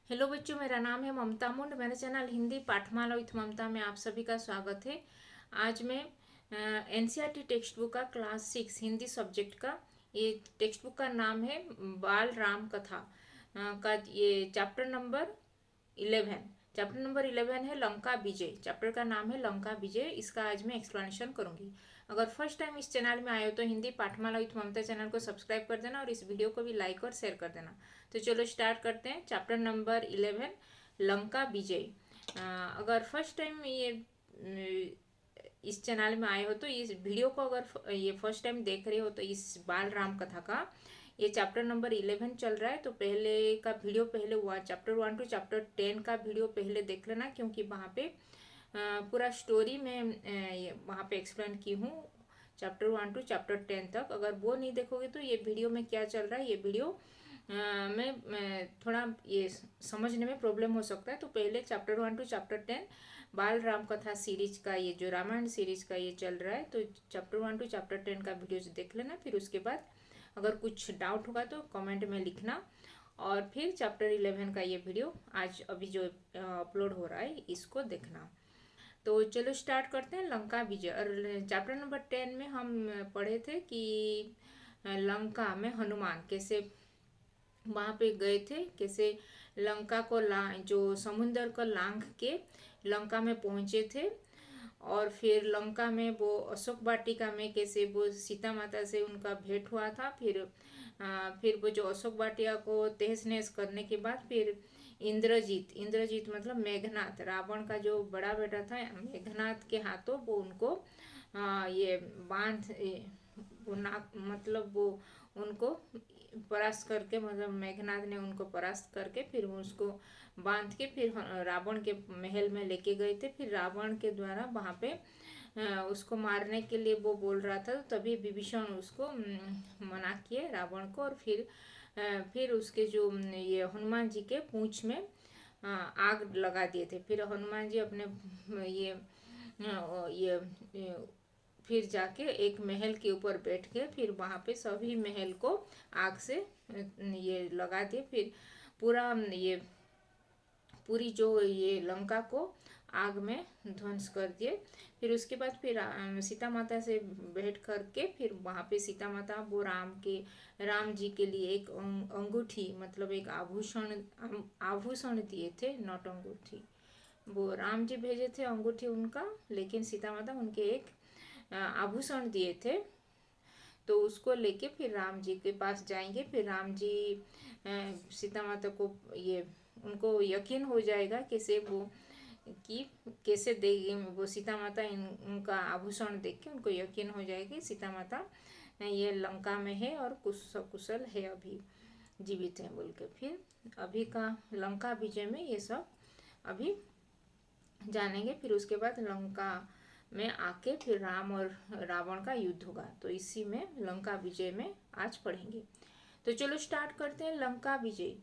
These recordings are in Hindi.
हेलो बच्चों, मेरा नाम है ममता मुंड। मेरे चैनल हिंदी पाठमाला विथ ममता में आप सभी का स्वागत है। आज मैं एनसीईआरटी टेक्स्ट बुक का क्लास 6 हिंदी सब्जेक्ट का ये टेक्स्ट बुक का नाम है बाल राम कथा का ये चैप्टर नंबर 11 है लंका विजय। चैप्टर का नाम है लंका विजय। इसका आज मैं एक्सप्लेनेशन करूंगी। अगर फर्स्ट टाइम इस चैनल में आए हो तो हिंदी पाठमाला विथ ममता चैनल को सब्सक्राइब कर देना और इस वीडियो को भी लाइक और शेयर कर देना। तो चलो स्टार्ट करते हैं। चैप्टर नंबर 11 लंका विजय। अगर फर्स्ट टाइम इस चैनल में आए हो तो इस वीडियो को अगर ये फर्स्ट टाइम देख रहे हो तो इस बाल राम कथा का ये चैप्टर नंबर 11 चल रहा है। तो पहले का वीडियो पहले हुआ चैप्टर 1 टू चैप्टर 10 का वीडियो पहले देख लेना, क्योंकि वहाँ पे पूरा स्टोरी में वहाँ पे एक्सप्लेन की हूँ चैप्टर 1 टू चैप्टर 10 तक। अगर वो नहीं देखोगे तो ये वीडियो में क्या चल रहा है ये वीडियो में थोड़ा ये समझने में प्रॉब्लम हो सकता है। तो पहले चैप्टर 1 टू चैप्टर 10 बाल राम कथा सीरीज का ये जो रामायण सीरीज का ये चल रहा है, तो चैप्टर 1 टू चैप्टर 10 का वीडियो देख लेना। फिर उसके बाद अगर कुछ डाउट होगा तो कमेंट में लिखना, और फिर चैप्टर 11 का ये वीडियो आज अभी जो अपलोड हो रहा है इसको देखना। तो चलो स्टार्ट करते हैं लंका विजय। और चैप्टर नंबर 10 में हम पढ़े थे कि लंका में हनुमान कैसे वहाँ पे गए थे, कैसे लंका को जो समुंदर को लांघ के लंका में पहुँचे थे। और फिर लंका में वो अशोक वाटिका में कैसे वो सीता माता से उनका भेंट हुआ था। फिर वो जो अशोक वाटिका को तहस नहस करने के बाद फिर इंद्रजीत मतलब मेघनाथ, रावण का जो बड़ा बेटा था मेघनाथ के हाथों वो उनको ये बांध वो नाक मतलब वो उनको परास्त करके, मतलब मेघनाथ ने उनको परास्त करके फिर उसको बांध के फिर रावण के महल में लेके गए थे। फिर रावण के द्वारा वहाँ पे उसको मारने के लिए वो बोल रहा था, तो तभी विभीषण उसको मना किए रावण को। और फिर उसके जो ये हनुमान जी के पूंछ में आग लगा दिए थे। फिर हनुमान जी अपने ये फिर जाके एक महल के ऊपर बैठ के फिर वहाँ पे सभी महल को आग से ये लगा दिए। फिर पूरा ये पूरी जो ये लंका को आग में ध्वंस कर दिए। फिर उसके बाद फिर सीता माता से भेंट करके फिर वहाँ पे सीता माता वो राम जी के लिए एक अंगूठी मतलब एक आभूषण दिए थे, नॉट अंगूठी। वो राम जी भेजे थे अंगूठी उनका, लेकिन सीता माता उनके एक आभूषण दिए थे। तो उसको लेके फिर राम जी के पास जाएंगे। फिर राम जी सीता माता को ये उनको यकीन हो जाएगा कैसे वो कि कैसे देगी वो सीता माता उनका आभूषण देख के उनको यकीन हो जाएगी सीता माता ये लंका में है और कुशल है, अभी जीवित है बोल के। फिर अभी का लंका विजय में ये सब अभी जानेंगे। फिर उसके बाद लंका में आके फिर राम और रावण का युद्ध होगा। तो इसी में लंका विजय में आज पढ़ेंगे। तो चलो स्टार्ट करते हैं लंका विजय।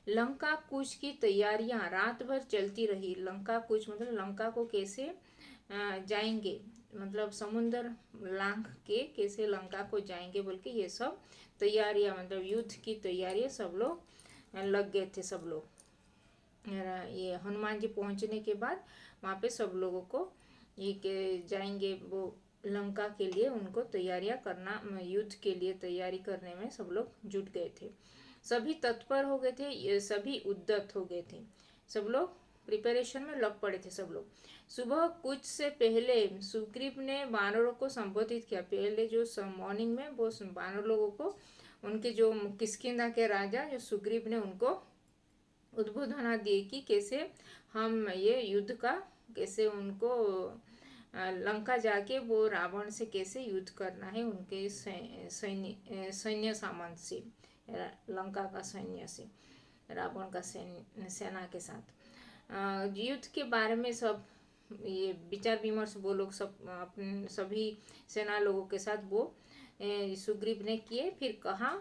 लंका कूच की तैयारियां रात भर चलती रही। लंका कूच मतलब लंका को कैसे जाएंगे, मतलब समुंदर लांघ के कैसे लंका को जाएंगे बोल के ये सब तैयारियां मतलब युद्ध की तैयारियां सब लोग लग गए थे। सब लोग ये हनुमान जी पहुंचने के बाद वहाँ पे सब लोगों को ये के जाएंगे वो लंका के लिए, उनको तैयारियां करना युद्ध के लिए तैयारी करने में सब लोग जुट गए थे। सभी तत्पर हो गए थे, ये सभी उद्यत हो गए थे। सब लोग प्रिपरेशन में लग पड़े थे सब लोग। सुबह कुछ से पहले सुग्रीव ने वानरों को संबोधित किया। पहले जो मॉर्निंग में वो वानर लोगों को उनके जो किष्किंधा के राजा जो सुग्रीव ने उनको उद्बोधना दिए कि कैसे हम ये युद्ध का कैसे उनको लंका जाके वो रावण से कैसे युद्ध करना है, उनके सैन्य सामान से, लंका का सैन्य से, रावण का सेना के साथ युद्ध के बारे में सब ये विचार विमर्श वो लोग सब अपने सभी सेना लोगों के साथ वो सुग्रीव ने किए। फिर कहा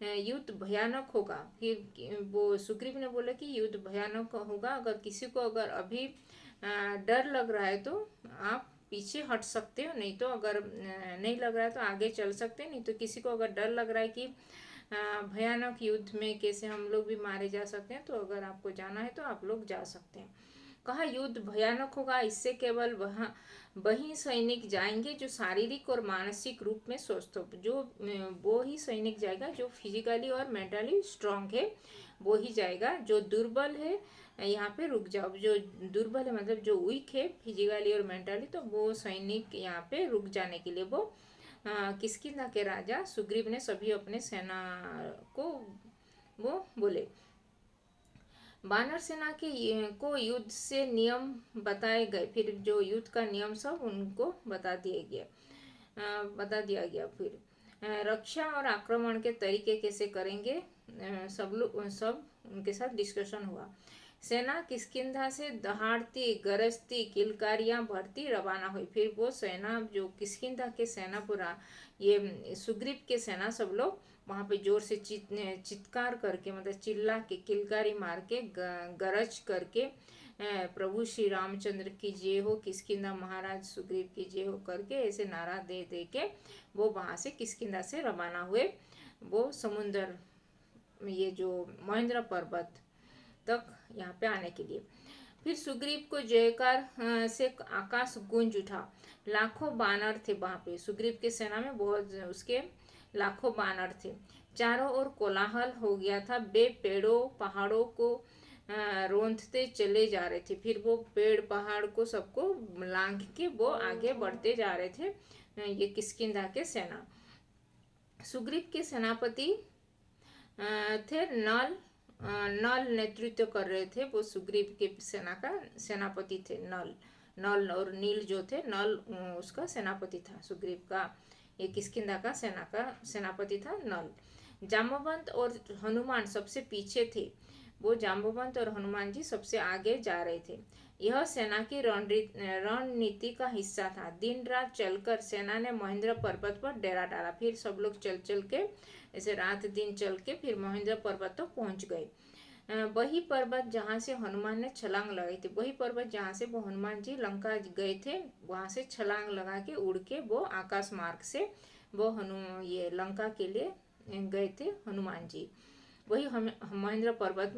युद्ध भयानक होगा। फिर वो सुग्रीव ने बोला कि युद्ध भयानक होगा, अगर किसी को अगर अभी डर लग रहा है तो आप पीछे हट सकते हो, नहीं तो अगर नहीं लग रहा है तो आगे चल सकते हैं। नहीं तो किसी को अगर डर लग रहा है कि भयानक युद्ध में कैसे हम लोग भी मारे जा सकते हैं, तो अगर आपको जाना है तो आप लोग जा सकते हैं। कहा युद्ध भयानक होगा, इससे केवल वहाँ वही सैनिक जाएंगे जो शारीरिक और मानसिक रूप में स्वस्थ हो। जो वो ही सैनिक जाएगा जो फिजिकली और मेंटली स्ट्रांग है, वो ही जाएगा। जो दुर्बल है यहाँ पे रुक जाओ, जो दुर्बल है मतलब जो वीक है फिजिकली और मेंटली, तो वो सैनिक यहाँ पे रुक जाने के लिए वो किष्किंधा के राजा सुग्रीव ने सभी अपने सेना को वो बोले। वानर सेना के को युद्ध से नियम बताए गए। फिर जो युद्ध का नियम सब उनको बता दिया गया। फिर रक्षा और आक्रमण के तरीके कैसे करेंगे, सब उनके साथ डिस्कशन हुआ। सेना किष्किंधा से दहाड़ती गरजती किलकारियां भरती रवाना हुई। फिर वो सेना जो किष्किंधा के सेना पूरा ये सुग्रीव के सेना सब लोग वहाँ पे जोर से चित्कार करके मतलब चिल्ला के किलकारी मार के गरज करके प्रभु श्री रामचंद्र की जय हो, किष्किंधा महाराज सुग्रीव की जय हो करके ऐसे नारा दे दे के वो वहाँ से किष्किंधा से रवाना हुए। वो समुद्र ये जो महेंद्र पर्वत तक यहाँ पे आने के लिए। फिर सुग्रीव को जयकार से आकाश गूंज उठा। लाखों बानर थे वहाँ पे, सुग्रीव के सेना में बहुत उसके लाखों बानर थे। चारों ओर कोलाहल हो गया था। वे पेड़ों पहाड़ों को रोंदते चले जा रहे थे। फिर वो पेड़ पहाड़ को सबको लांघ के वो आगे बढ़ते जा रहे थे। ये किष्किंधा के सेना। सुग्रीव के सेनापति थे नल। नल नेतृत्व कर रहे थे, वो सुग्रीव के सेना का सेनापति थे। नल नल और नील जो थे, नल उसका सेनापति था। सुग्रीव का ये किष्किंधा का सेनापति था नल। जाम्बवंत और हनुमान सबसे पीछे थे। वो जाम्बवंत और हनुमान जी सबसे आगे जा रहे थे। यह सेना की रणनीति का हिस्सा था। दिन रात चलकर सेना ने महेंद्र पर्वत पर डेरा डाला। फिर सब लोग चल चल के ऐसे रात दिन चल के फिर महेंद्र पर्वत तक पहुंच गए। वही पर्वत जहाँ से हनुमान ने छलांग लगाई थी, वही पर्वत जहाँ से वो हनुमान जी लंका गए थे, वहाँ से छलांग लगा के उड़ के वो आकाश मार्ग से वो ये लंका के लिए गए थे हनुमान जी। वही हम महेंद्र पर्वत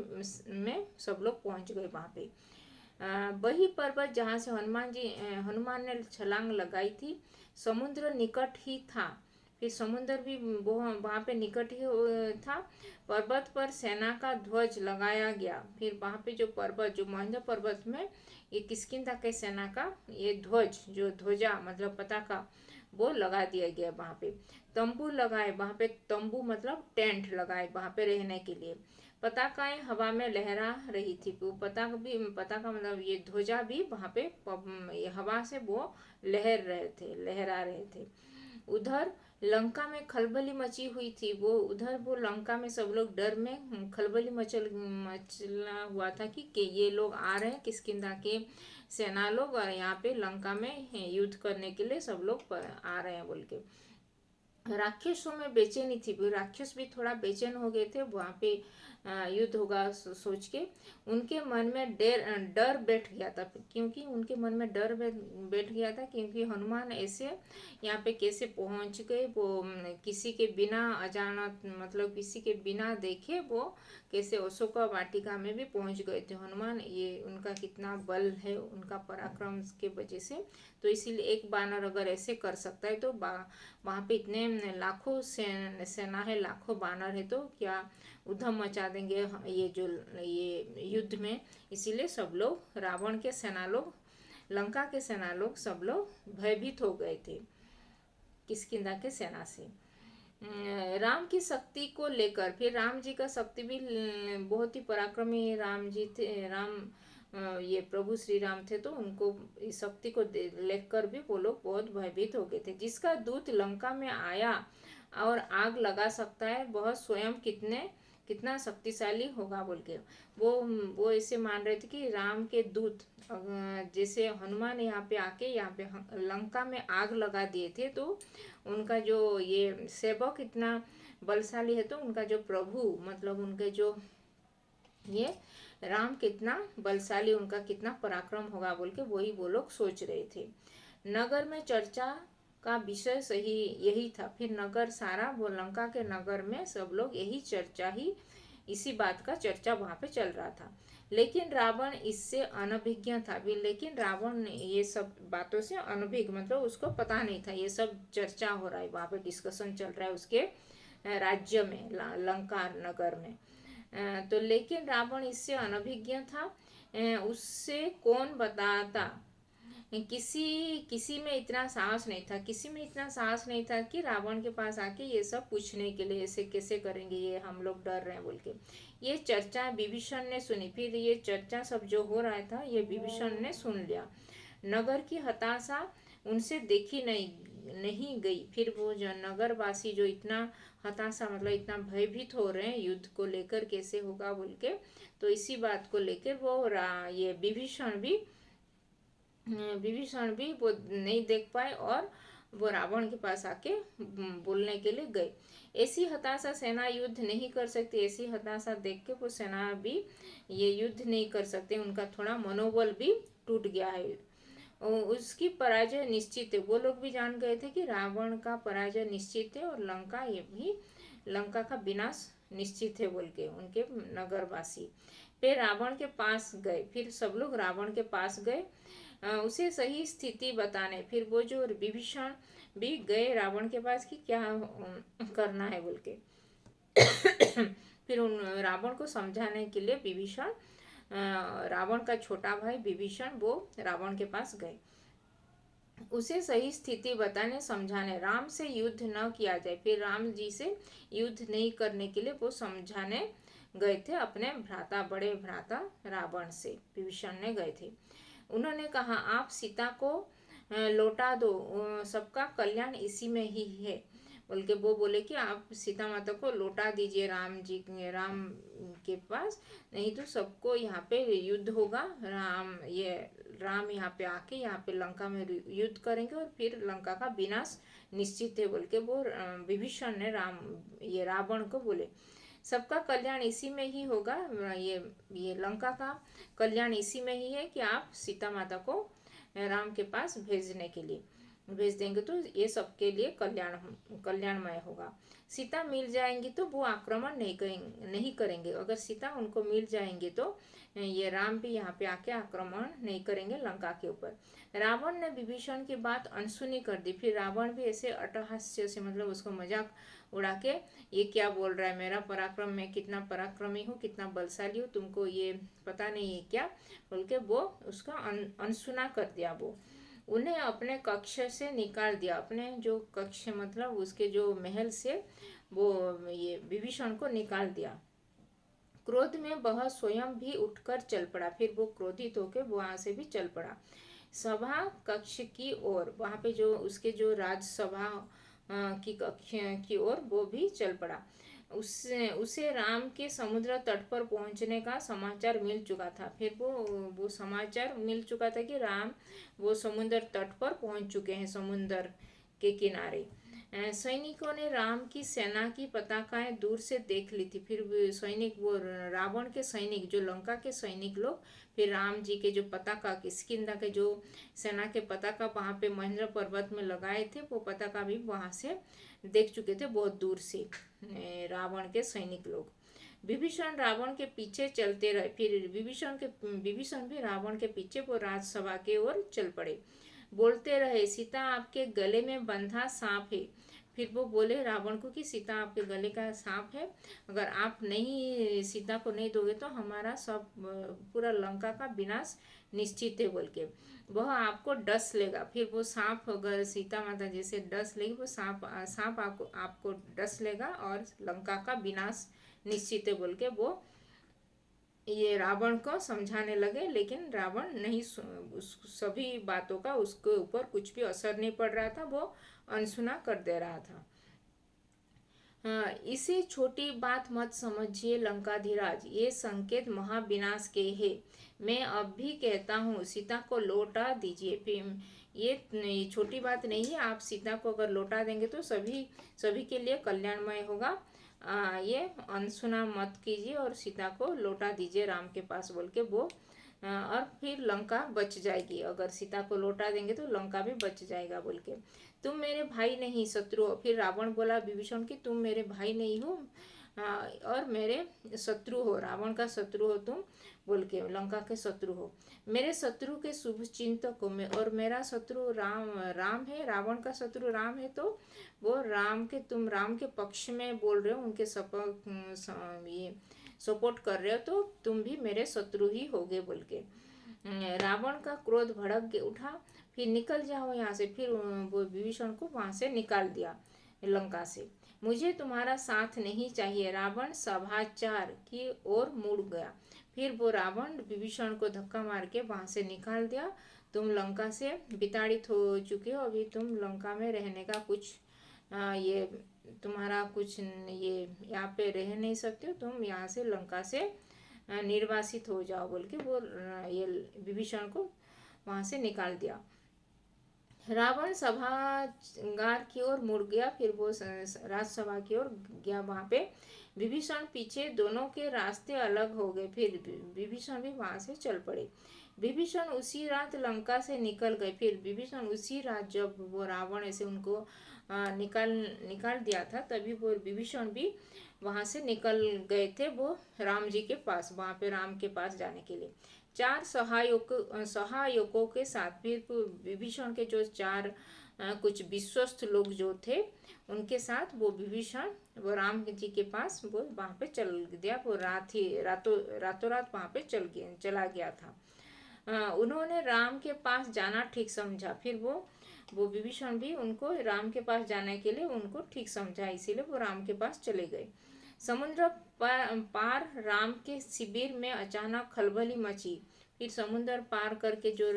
में सब लोग पहुंच गए वहाँ पे। वही पर्वत जहाँ से हनुमान ने छलांग लगाई थी, समुद्र निकट ही था। फिर समुद्र भी वो वहाँ पे निकट ही था। पर्वत पर सेना का ध्वज लगाया गया। फिर वहाँ पे जो पर्वत जो महेंद्र पर्वत में ये किष्किंधा के सेना का ये ध्वज जो ध्वजा मतलब पताका वो लगा दिया गया वहाँ पे। तंबू लगाए वहाँ पे, तंबू मतलब टेंट लगाए वहाँ पे रहने के लिए। पताकाएं हवा में लहरा रही थी। वो पताका मतलब ये ध्वजा भी वहाँ पे ये हवा से वो लहरा रहे थे। उधर लंका में खलबली मची हुई थी। वो लंका में सब लोग डर में खलबली मचला हुआ था कि ये लोग आ रहे हैं किष्किंधा के सेना लोग और यहाँ पे लंका में युद्ध करने के लिए सब लोग आ रहे हैं बोल के। राक्षसों में बेचैनी थी। राक्षस भी थोड़ा बेचैन हो गए थे वहाँ पे युद्ध होगा सोच के। उनके मन में डर बैठ गया था, क्योंकि उनके मन में डर बैठ गया था क्योंकि हनुमान ऐसे यहाँ पे कैसे पहुँच गए। वो किसी के बिना अजानत मतलब किसी के बिना देखे वो कैसे अशोका वाटिका में भी पहुँच गए थे हनुमान। ये उनका कितना बल है, उनका पराक्रम के वजह से। तो इसीलिए एक बानर अगर ऐसे कर सकता है तो वहाँ पे इतने लाखों सेना है, लाखों बानर है, तो क्या उधम मचा देंगे ये युद्ध में। इसीलिए सब लोग रावण के सेना लोग, लंका के सेना लोग सब लोग भयभीत हो गए थे किष्किंधा के सेना से। राम की शक्ति को लेकर, फिर राम जी का शक्ति भी बहुत ही पराक्रमी राम जी थे। ये प्रभु श्री राम थे, तो उनको इस शक्ति को लेकर भी वो लोग बहुत भयभीत हो गए थे। जिसका दूत लंका में आया और आग लगा सकता है, वह स्वयं कितना शक्तिशाली होगा बोल के वो ऐसे मान रहे थे कि राम के दूत जैसे हनुमान यहाँ पे आके यहाँ पे लंका में आग लगा दिए थे, तो उनका जो ये सेवक इतना बलशाली है, तो उनका जो प्रभु मतलब उनके जो ये राम कितना बलशाली, उनका कितना पराक्रम होगा बोल के वही वो लोग सोच रहे थे। नगर में चर्चा का विषय सही यही था। फिर नगर सारा, वो लंका के नगर में सब लोग यही चर्चा ही, इसी बात का चर्चा वहां पे चल रहा था। लेकिन रावण इससे अनभिज्ञ था भी। लेकिन रावण ये सब बातों से अनभिज्ञ, मतलब उसको पता नहीं था ये सब चर्चा हो रहा है, वहां पे डिस्कशन चल रहा है उसके राज्य में, लंका नगर में। तो लेकिन रावण इससे अनभिज्ञ था। उससे कौन बताता, किसी किसी में इतना साहस नहीं था, किसी में इतना साहस नहीं था कि रावण के पास आके ये सब पूछने के लिए, ऐसे कैसे करेंगे ये, हम लोग डर रहे हैं बोल के। ये चर्चा विभीषण ने सुनी। फिर ये चर्चा सब जो हो रहा था ये विभीषण ने सुन लिया। नगर की हताशा उनसे देखी नहीं नहीं गई। फिर वो जो नगरवासी जो इतना हताशा, मतलब इतना भयभीत हो रहे हैं युद्ध को लेकर, कैसे होगा बोल के, तो इसी बात को लेकर वो ये विभीषण भी वो नहीं देख पाए और वो रावण के पास आके बोलने के लिए गए। ऐसी हताशा सेना युद्ध नहीं कर सकती, ऐसी हताशा देख के वो सेना भी ये युद्ध नहीं कर सकते, उनका थोड़ा मनोबल भी टूट गया है। उसकी पराजय निश्चित है। वो लोग भी जान गए थे कि रावण का पराजय निश्चित है और लंका का विनाश निश्चित है बोल के उनके नगरवासी। फिर रावण के पास गए, फिर सब लोग रावण के पास गए उसे सही स्थिति बताने। फिर वो जो विभीषण भी गए रावण के पास कि क्या करना है बोल के। फिर उन रावण को समझाने के लिए विभीषण, रावण का छोटा भाई विभीषण, वो रावण के पास गए उसे सही स्थिति बताने, समझाने, राम से युद्ध न किया जाए। फिर राम जी से युद्ध नहीं करने के लिए वो समझाने गए थे अपने भ्राता, बड़े भ्राता रावण से विभीषण ने गए थे। उन्होंने कहा आप सीता को लौटा दो, सबका कल्याण इसी में ही है बोल के वो बोले कि आप सीता माता को लौटा दीजिए राम के पास, नहीं तो सबको यहाँ पे युद्ध होगा। राम यहाँ पे आके यहाँ पे लंका में युद्ध करेंगे और फिर लंका का विनाश निश्चित है बोल के वो विभीषण ने रावण को बोले। सबका कल्याण इसी में ही होगा, ये लंका का कल्याण इसी में ही है कि आप सीता माता को राम के पास भेज देंगे तो ये सबके लिए कल्याणमय होगा। सीता मिल जाएंगी तो वो आक्रमण नहीं करेंगे। अगर सीता उनको मिल जाएंगे तो ये राम भी यहाँ पे आके आक्रमण नहीं करेंगे लंका के ऊपर। रावण ने विभीषण की बात अनसुनी कर दी। फिर रावण भी ऐसे अट्टहास्य से, मतलब उसको मजाक उड़ा के, ये क्या बोल रहा है, मेरा पराक्रम, मैं कितना पराक्रमी हूँ, कितना बलशाली हूँ, तुमको ये पता नहीं है क्या बोल के वो उसका अनसुना कर दिया। वो उन्हें अपने कक्ष से निकाल दिया। अपने जो कक्ष, मतलब उसके जो महल से वो ये विभीषण को निकाल दिया। क्रोध में वह स्वयं भी उठकर चल पड़ा। फिर वो क्रोधित होकर वहां से भी चल पड़ा सभा कक्ष की ओर। वहां पे जो उसके जो राजसभा की कक्ष की ओर वो भी चल पड़ा। उसे राम के समुद्र तट पर पहुंचने का समाचार मिल चुका था। फिर वो समाचार मिल चुका था कि राम वो समुद्र तट पर पहुंच चुके हैं, समुद्र के किनारे। सैनिकों ने राम की सेना की पताकाएं दूर से देख ली थी। फिर सैनिक, वो रावण के सैनिक, जो लंका के सैनिक लोग, फिर राम जी के जो पताका, किष्किंधा के जो सेना के पताका वहां पे महेंद्र पर्वत में लगाए थे, वो पताका भी वहां से देख चुके थे बहुत दूर से रावण के सैनिक लोग। विभीषण रावण के पीछे चलते रहे। फिर विभीषण भी रावण के पीछे वो राजसभा के ओर चल पड़े। बोलते रहे सीता आपके गले में बंधा सांप है। फिर वो बोले रावण को कि सीता आपके गले का सांप है, अगर आप नहीं सीता को नहीं दोगे तो हमारा सब पूरा लंका का विनाश निश्चित है बोल के वह आपको डस लेगा। फिर वो सांप, अगर सीता माता जैसे डस लेगी, वो सांप आपको डस लेगा और लंका का विनाश निश्चित है बोल के वो ये रावण को समझाने लगे। लेकिन रावण नहीं, उस सभी बातों का उसके ऊपर कुछ भी असर नहीं पड़ रहा था, वो अनसुना कर दे रहा था। इसे छोटी बात मत समझिए लंकाधिराज, ये संकेत महाविनाश के है। मैं अब भी कहता हूँ सीता को लौटा दीजिए। फिर ये छोटी बात नहीं है, आप सीता को अगर लौटा देंगे तो सभी के लिए कल्याणमय होगा। ये अनसुना मत कीजिए और सीता को लौटा दीजिए राम के पास बोल के वो और फिर लंका बच जाएगी, अगर सीता को लौटा देंगे तो लंका भी बच जाएगा बोल के। तुम मेरे भाई नहीं शत्रु हो। फिर रावण बोला विभीषण कि तुम मेरे भाई नहीं हो और मेरे शत्रु हो, रावण का शत्रु हो तुम बोल के, लंका के शत्रु हो। मेरे शत्रु के शुभ चिंतक हो मैं, और मेरा शत्रु राम है, रावण का शत्रु राम है, तो वो तुम राम के पक्ष में बोल रहे हो, उनके ये सपोर्ट कर रहे हो, तो तुम भी मेरे शत्रु ही होगे बोल के। रावण का क्रोध भड़क के उठा, फिर निकल जाओ यहाँ से। फिर वो विभीषण को वहां से निकाल दिया लंका से। मुझे तुम्हारा साथ नहीं चाहिए। रावण सभाचार की ओर मुड़ गया। फिर वो रावण विभीषण को धक्का मार के वहां से निकाल दिया। तुम लंका से विताड़ित हो चुके हो, अभी तुम लंका में रहने का कुछ ये तुम्हारा कुछ ये यहाँ पे रह नहीं सकते हो, तुम यहाँ से लंका से निर्वासित हो जाओ बोल के वो ये विभीषण को वहां से निकाल दिया। रावण सभागार की ओर मुड़ गया। फिर वो राजसभा की ओर गया। वहां पे विभीषण पीछे, दोनों के रास्ते अलग हो गए। फिर विभीषण भी वहां से चल पड़े। विभीषण उसी रात लंका से निकल गए। फिर विभीषण उसी रात, जब वो रावण ऐसे उनको निकाल निकाल दिया था, तभी वो विभीषण भी वहां से निकल गए थे वो राम जी के पास, वहां पे राम के पास जाने के लिए। चार सहायकों के साथ। फिर विभीषण के जो चार कुछ विश्वस्त लोग जो थे, उनके साथ वो विभीषण वो राम जी के पास वो वहां पे चल गया। वो रातों रात वहां पे चला गया था। उन्होंने राम के पास जाना ठीक समझा। फिर वो विभीषण भी उनको राम के पास जाने के लिए उनको ठीक समझा, इसीलिए वो राम के पास चले गए। समुद्र पार राम के शिविर में अचानक खलबली मची। फिर समुद्र पार करके जो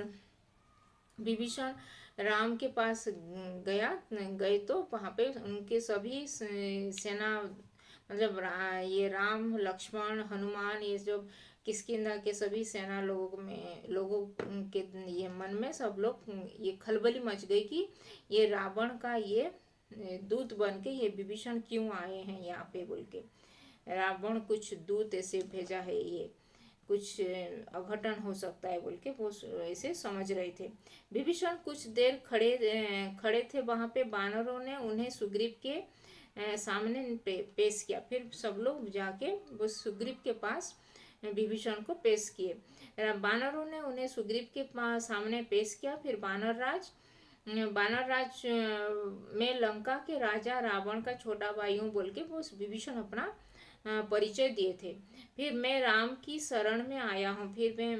विभीषण राम के पास गए तो वहां पे उनके सभी सेना, मतलब ये राम लक्ष्मण हनुमान, ये जो किष्किंधा के सभी सेना लोगों के ये मन में सब लोग ये खलबली मच गई कि ये रावण का ये दूत बन के ये विभीषण क्यों आए हैं यहाँ पे बोल के। रावण कुछ दूत ऐसे भेजा है, ये कुछ अघटन हो सकता है बोल के वो ऐसे समझ रहे थे। विभीषण कुछ देर खड़े थे वहां पे। बानरों ने उन्हें सुग्रीव के सामने पेश किया। फिर सब लोग जाके वो सुग्रीव के पास विभीषण को पेश किए। बानरों ने उन्हें सुग्रीव के सामने पेश किया। फिर बानर राज में लंका के राजा रावण का छोटा भाई हूँ बोल के वो विभीषण अपना परिचय दिए थे। फिर मैं राम की शरण में आया हूँ।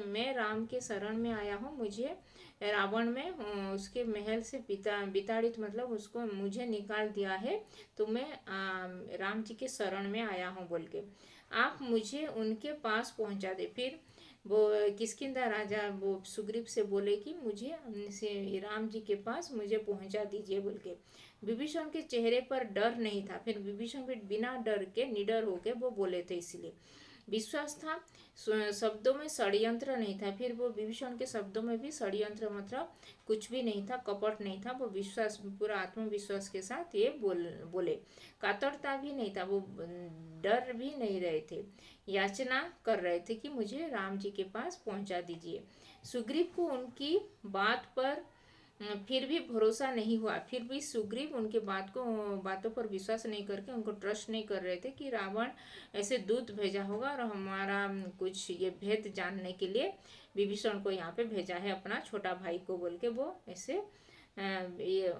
मैं राम के शरण में आया हूँ। मुझे रावण में उसके महल से विताड़ित, मतलब उसको मुझे निकाल दिया है, तो मैं राम जी के शरण में आया हूँ बोल के आप मुझे उनके पास पहुंचा दे। फिर वो किष्किंधा राजा वो सुग्रीव से बोले कि मुझे से राम जी के पास मुझे पहुंचा दीजिए बोल के। विभीषण के चेहरे पर डर नहीं था। फिर विभीषण भी बिना डर के निडर होके वो बोले थे, इसलिए विश्वास था, शब्दों में षड्यंत्र नहीं था। फिर वो विभीषण के शब्दों में भी षड्यंत्र मतलब कुछ भी नहीं था, कपट नहीं था। वो विश्वास, पूरा आत्मविश्वास के साथ ये बोले। कातरता भी नहीं था, वो डर भी नहीं रहे थे, याचना कर रहे थे कि मुझे राम जी के पास पहुंचा दीजिए। सुग्रीव को उनकी बात पर फिर भी भरोसा नहीं हुआ। फिर भी सुग्रीव उनके बातों पर विश्वास नहीं करके, उनको ट्रस्ट नहीं कर रहे थे कि रावण ऐसे दूत भेजा होगा और हमारा कुछ ये भेद जानने के लिए विभीषण को यहाँ पे भेजा है, अपना छोटा भाई को बोल के वो ऐसे ये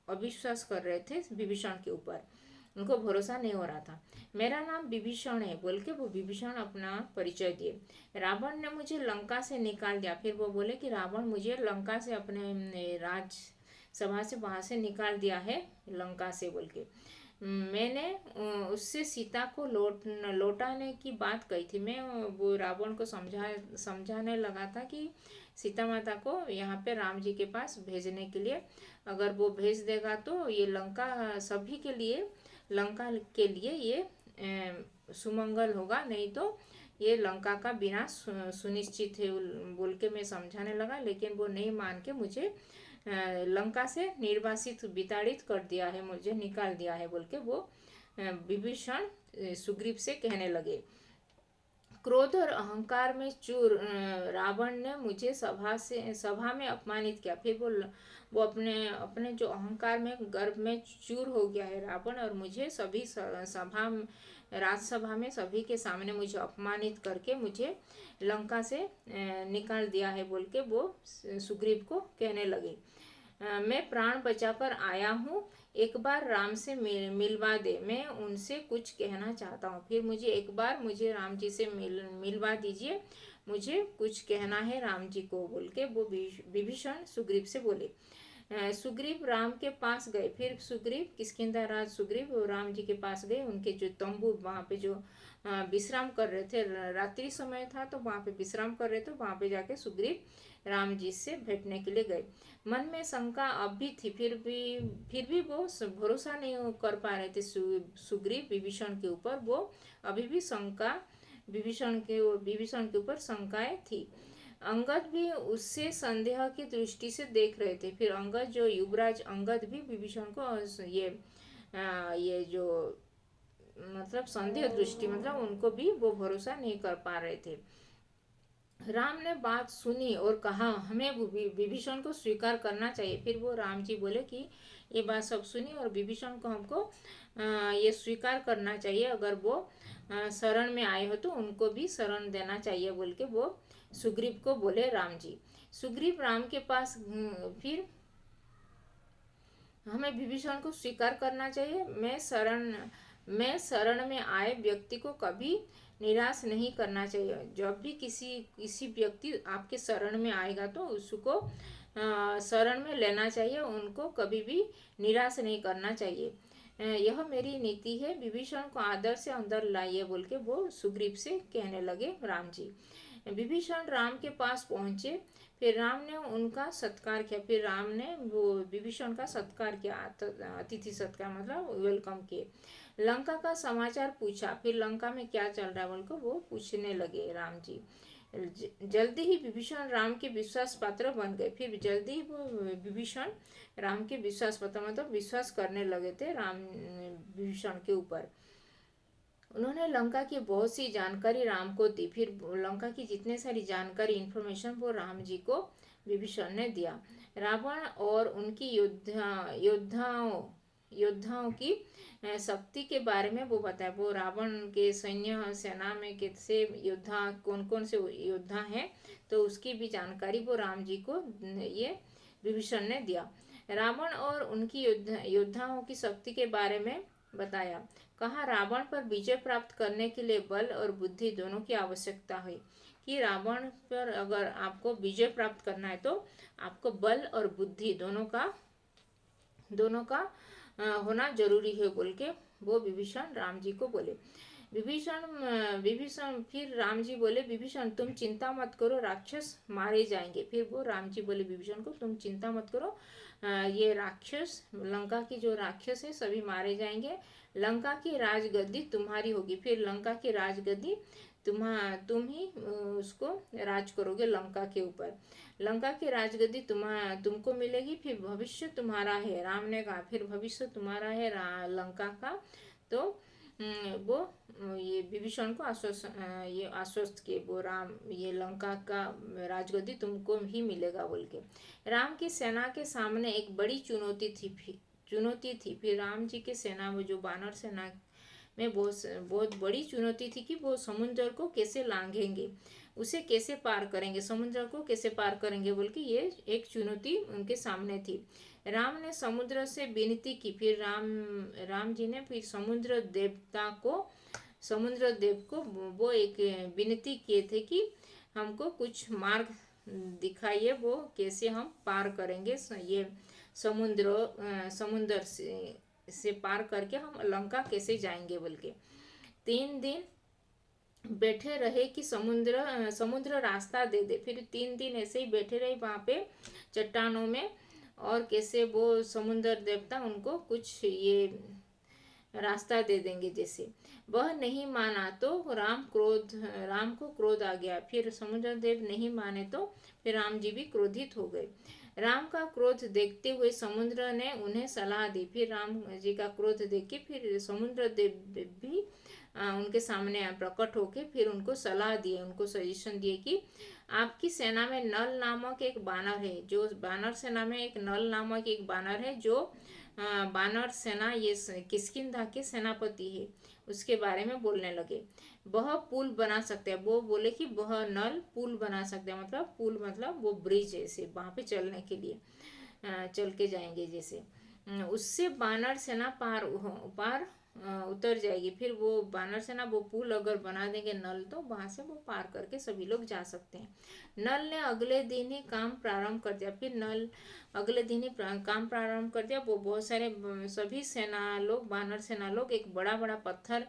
अविश्वास कर रहे थे विभीषण के ऊपर, उनको भरोसा नहीं हो रहा था। मेरा नाम विभीषण है बोल के वो विभीषण अपना परिचय दिए। रावण ने मुझे लंका से निकाल दिया। फिर वो बोले कि रावण मुझे लंका से, अपने राज सभा से वहां से निकाल दिया है, लंका से बोल के। मैंने उससे सीता को लौटाने की बात कही थी। मैं वो रावण को समझाने लगा था कि सीता माता को यहाँ पे राम जी के पास भेजने के लिए, अगर वो भेज देगा तो ये लंका सभी के लिए, लंका के लिए ये सुमंगल होगा, नहीं तो ये लंका का विनाश सुनिश्चित है बोल के मैं समझाने लगा। लेकिन वो नहीं मान के मुझे लंका से निर्वासित, विताड़ित कर दिया है, मुझे निकाल दिया है बोल के वो विभीषण सुग्रीव से कहने लगे। क्रोध और अहंकार में चूर रावण ने मुझे सभा में अपमानित किया। फिर वो अपने अपने जो अहंकार में गर्व में चूर हो गया है रावण, और मुझे सभी सभा राजसभा में सभी के सामने मुझे अपमानित करके मुझे लंका से निकाल दिया है बोल के वो सुग्रीव को कहने लगे। मैं प्राण बचाकर आया हूँ, एक बार राम से मिलवा दे, मैं उनसे कुछ कहना चाहता हूँ। फिर मुझे एक बार मुझे राम जी से मिलवा दीजिए, मुझे कुछ कहना है राम जी को बोल के वो विभीषण सुग्रीव से बोले। सुग्रीव राम के पास गए। फिर सुग्रीव किष्किंधा राज सुग्रीव राम जी के पास गए। उनके जो तंबू वहाँ पे जो विश्राम कर रहे थे, रात्रि समय था तो वहाँ पे विश्राम कर रहे थे, वहाँ पे जाके सुग्रीव राम जी से भेंटने के लिए गए। मन में शंका अब भी थी, फिर भी वो भरोसा नहीं कर पा रहे थे सुग्रीव विभीषण के ऊपर। वो अभी भी शंका विभीषण के ऊपर शंकाएं थी। अंगद भी उससे संदेह की दृष्टि से देख रहे थे। फिर अंगद जो युवराज अंगद भी विभीषण को ये जो मतलब संदेह दृष्टि मतलब उनको भी वो भरोसा नहीं कर पा रहे थे। राम ने बात सुनी और कहा हमें विभीषण को स्वीकार करना चाहिए। फिर वो राम जी बोले कि ये बात सब सुनी और विभीषण को हमको ये स्वीकार करना चाहिए, अगर वो शरण में आए हो तो उनको भी शरण देना चाहिए बोल के वो सुग्रीव को बोले राम जी। सुग्रीव राम के पास फिर हमें विभीषण को स्वीकार करना चाहिए, मैं शरण में आए व्यक्ति को कभी निराश नहीं करना चाहिए। जब भी किसी व्यक्ति आपके शरण में आएगा तो उसको शरण में लेना चाहिए, उनको कभी भी निराश नहीं करना चाहिए। यह मेरी नीति है, विभीषण को आदर से अंदर लाइए बोल के वो सुग्रीव से कहने लगे राम जी। विभीषण राम के पास पहुंचे। फिर राम ने उनका सत्कार किया। फिर राम ने वो विभीषण का सत्कार किया, अतिथि सत्कार मतलब वेलकम किए। लंका का समाचार पूछा। फिर लंका में क्या चल रहा है बोलकर वो पूछने लगे राम जी। जल्दी ही विभीषण राम के विश्वास पात्र बन गए। फिर जल्दी ही वो विभीषण राम के विश्वास पात्र मतलब विश्वास करने लगे थे राम विभीषण के ऊपर। उन्होंने लंका की बहुत सी जानकारी राम को दी। फिर लंका की जितने सारी जानकारी इन्फॉर्मेशन वो राम जी को विभीषण ने दिया। रावण और उनकी योद्धाओं की शक्ति के बारे में वो बताया। वो रावण के सैन्य सेना में कैसे योद्धा कौन कौन से योद्धा हैं तो उसकी भी जानकारी वो राम जी को ये विभीषण ने दिया। रावण और उनकी योद्धाओं की शक्ति के बारे में बताया। कहा रावण पर विजय प्राप्त करने के लिए बल और बुद्धि दोनों की आवश्यकता है, कि रावण पर अगर आपको विजय प्राप्त करना है तो आपको बल और बुद्धि दोनों का होना जरूरी है बोल के वो विभीषण राम जी को बोले। विभीषण फिर राम जी बोले विभीषण तुम चिंता मत करो, राक्षस मारे जाएंगे। फिर वो राम जी बोले विभीषण को तुम चिंता मत करो, ये राक्षस लंका की जो राक्षस है सभी मारे जाएंगे, लंका की राजगद्दी तुम्हारी होगी। फिर लंका की राजगद्दी तुम ही उसको राज करोगे लंका के ऊपर, लंका की राजगद्दी तुमको मिलेगी। फिर भविष्य तुम्हारा है, राम ने कहा फिर भविष्य तुम्हारा है लंका का। तो वो ये विभीषण को आश्वस्त किए वो राम, ये लंका का राजगद्दी तुमको ही मिलेगा बोल के। राम की सेना के सामने एक बड़ी चुनौती थी। फिर राम जी के सेना वो जो बानर सेना में बहुत बड़ी चुनौती थी कि वो समुद्र को कैसे लांघेंगे, उसे कैसे पार करेंगे, समुद्र को कैसे पार करेंगे बोल के ये एक चुनौती उनके सामने थी। राम ने समुद्र से विनती की। फिर राम जी ने फिर समुद्र देव को वो एक विनती किए थे कि हमको कुछ मार्ग दिखाइए, वो कैसे हम पार करेंगे ये समुद्र से पार करके हम लंका कैसे जाएंगे बोल के। 3 दिन बैठे रहे कि समुद्र रास्ता दे दे। फिर 3 दिन ऐसे ही बैठे रहे वहाँ पे चट्टानों में, और कैसे वो समुद्र देवता उनको कुछ ये रास्ता दे देंगे जैसे। वह नहीं माना तो राम को क्रोध आ गया। फिर समुद्र देव नहीं माने तो फिर राम जी भी क्रोधित हो गए। राम का क्रोध देखते हुए समुद्र ने उन्हें सलाह दी। फिर राम जी का क्रोध देख के फिर समुद्र देव भी उनके सामने प्रकट होके फिर उनको सलाह दिए, उनको सजेशन दिए कि आपकी सेना में नल नामक एक बानर है, जो बानर सेना में एक नल नामक एक बानर है, जो बानर सेना ये किष्किंधा के सेनापति है, उसके बारे में बोलने लगे। वह पुल बना सकते हैं, वो बोले कि वह नल पुल बना सकते हैं, मतलब पुल मतलब वो ब्रिज है, ऐसे वहाँ पे चलने के लिए चल के जाएंगे जैसे। उससे बानर सेना पार उतर जाएगी। फिर वो बानर सेना वो पुल अगर बना देंगे नल, तो वहां से वो पार करके सभी लोग जा सकते हैं। नल ने अगले दिन ही काम प्रारंभ कर दिया। फिर नल अगले दिन ही काम प्रारंभ कर दिया। वो बहुत सारे सभी सेना लोग, बानर सेना लोग एक बड़ा बड़ा पत्थर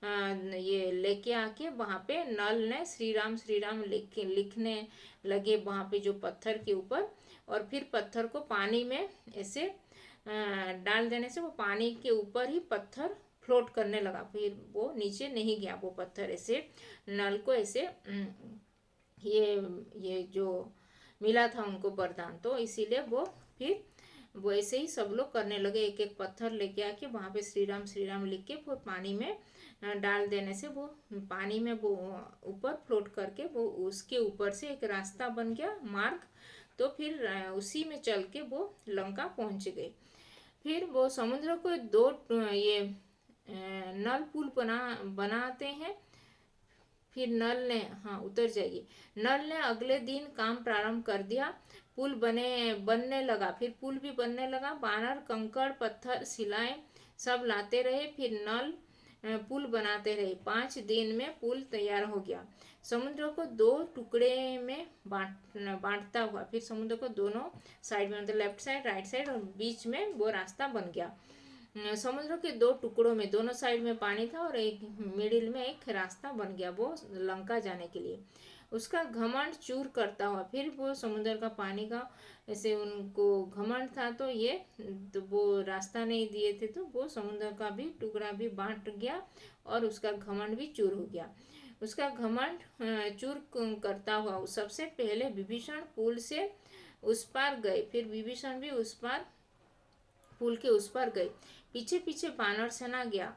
ये लेके आके वहां पे नल ने श्री राम लिखने लगे वहां पे जो पत्थर के ऊपर। और फिर पत्थर को पानी में ऐसे डाल देने से वो पानी के ऊपर ही पत्थर फ्लोट करने लगा, फिर वो नीचे नहीं गया वो पत्थर। ऐसे नल को ऐसे ये जो मिला था उनको वरदान, तो इसीलिए वो फिर वो ऐसे ही सब लोग करने लगे। एक एक पत्थर लेके आके वहाँ पे श्री राम लिख के वो पानी में डाल देने से वो पानी में वो ऊपर फ्लोट करके वो उसके ऊपर से एक रास्ता बन गया, मार्ग। तो फिर उसी में चल के वो लंका पहुंच गए। फिर वो समुद्र को दो ये नल पुल बनाते हैं। फिर नल ने, हाँ उतर जाएगी, नल ने अगले दिन काम प्रारंभ कर दिया। पुल बनने लगा। फिर पुल भी बनने लगा। बानर कंकड़ पत्थर शिलाएं सब लाते रहे। फिर नल पुल बनाते रहे। 5 दिन में पुल तैयार हो गया। समुद्र को 2 टुकड़े में बांटता हुआ, फिर समुद्र को दोनों साइड में, मतलब लेफ्ट साइड राइट साइड और बीच में वो रास्ता बन गया। समुद्र के 2 टुकड़ों में दोनों साइड में पानी था और एक मिडिल में एक रास्ता बन गया वो लंका जाने के लिए। उसका घमंड चूर करता हुआ, फिर वो समुद्र का पानी का ऐसे उनको घमंड था, तो वो रास्ता नहीं दिए थे, तो वो समुद्र का भी टुकड़ा भी बांट गया और उसका घमंड भी चूर हो गया। उसका घमंड चूर करता हुआ सबसे पहले विभीषण पुल से उस पार गए। फिर विभीषण भी उस पार पुल के उस पार गए। पीछे पीछे बानर सेना गया।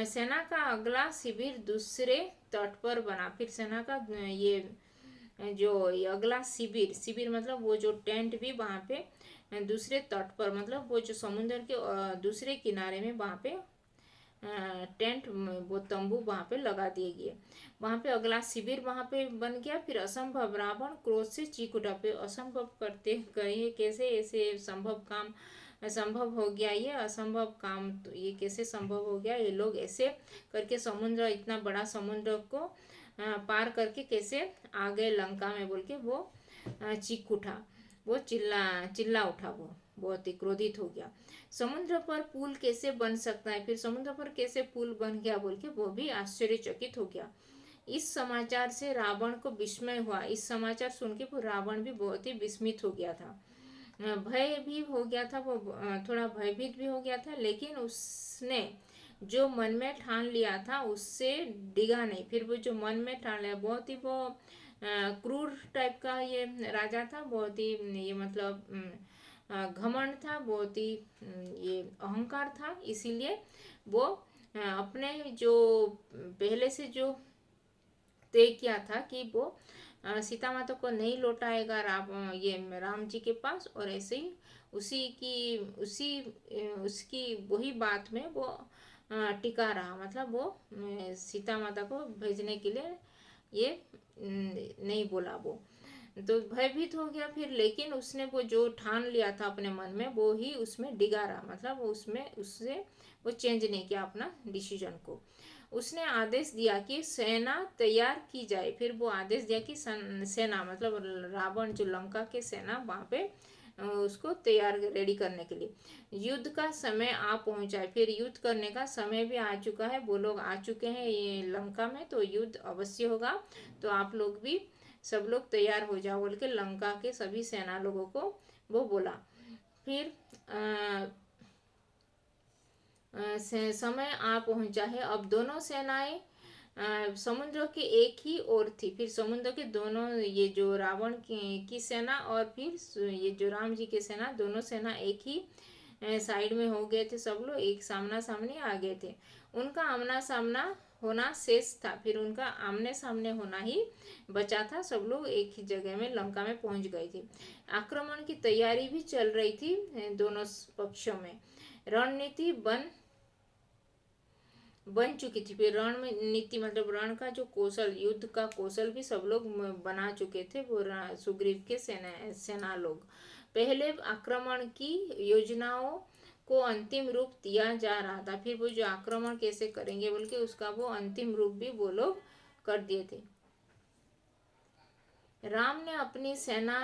सेना का अगला शिविर दूसरे तट पर बना। फिर सेना का ये जो ये अगला शिविर, शिविर मतलब वो जो टेंट भी वहाँ पे दूसरे तट पर, मतलब वो जो समुद्र के दूसरे किनारे में वहाँ पे टेंट, वो तंबू वहाँ पे लगा दिए गए। वहाँ पे अगला शिविर वहाँ पे बन गया। फिर असंभव, रावण क्रोध से चीख उठा। फिर असंभव करते करिए, कैसे ऐसे संभव काम संभव हो गया, ये असंभव काम तो ये कैसे संभव हो गया, ये लोग ऐसे करके समुद्र, इतना बड़ा समुद्र को पार करके कैसे आ गए लंका में, बोल के वो चीख उठा, वो चिल्ला उठा, वो बहुत ही क्रोधित हो गया। समुद्र पर पुल कैसे बन सकता है, फिर समुद्र पर कैसे पुल बन गया बोल के वो भी आश्चर्यचकित हो गया। इस समाचार से रावण को विस्मय हुआ। इस समाचार सुन के वो रावण भी बहुत ही विस्मित हो गया था, भय भी हो गया था, वो थोड़ा भयभीत भी हो गया था। लेकिन उसने जो मन में ठान लिया था उससे डिगा नहीं। फिर वो जो मन में ठान लिया, बहुत ही वो क्रूर टाइप का ये राजा था, बहुत ही ये मतलब घमंड था, बहुत ही ये अहंकार था। इसीलिए वो अपने जो पहले से जो तय किया था कि वो सीता माता को नहीं लौटाएगा राम जी के पास, और ऐसे ही उसकी वही बात में वो टिका रहा, मतलब वो सीता माता को भेजने के लिए ये नहीं बोला वो, तो भयभीत हो गया फिर। लेकिन उसने वो जो ठान लिया था अपने मन में वो ही उसमें डिगा रहा, मतलब वो उसमें उससे वो चेंज नहीं किया अपना डिसीजन को। उसने आदेश दिया कि सेना तैयार की जाए। फिर वो आदेश दिया कि सेना मतलब रावण जो लंका के सेना वहाँ पे उसको तैयार रेडी करने के लिए। युद्ध का समय आ पहुंचा है। फिर युद्ध करने का समय भी आ चुका है, वो लोग आ चुके हैं ये लंका में, तो युद्ध अवश्य होगा, तो आप लोग भी सब लोग तैयार हो जाओ बोल के लंका के सभी सेना लोगों को वो बोला। फिर समय आ पहुंचा है। अब दोनों सेनाएं समुद्र के एक ही ओर थी। फिर समुद्र के दोनों, ये जो रावण की सेना और फिर ये जो राम जी की सेना, दोनों सेना एक ही साइड में हो गए थे। सब लोग एक सामना सामनी आ गए थे। उनका आमना सामना होना शेष था, फिर उनका आमने सामने होना ही बचा था। सब लोग एक ही जगह में लंका में पहुंच गए थे। आक्रमण की तैयारी भी चल रही थी दोनों पक्षों में। रणनीति बन चुकी थी। फिर रण में नीति मतलब रण का जो कौशल, युद्ध का कौशल भी सब लोग बना चुके थे, वो सुग्रीव के सेना लोग। पहले आक्रमण की योजनाओं को अंतिम रूप दिया जा रहा था। फिर वो जो आक्रमण कैसे करेंगे बोल के उसका वो अंतिम रूप भी वो लोग कर दिए थे। राम ने अपनी सेना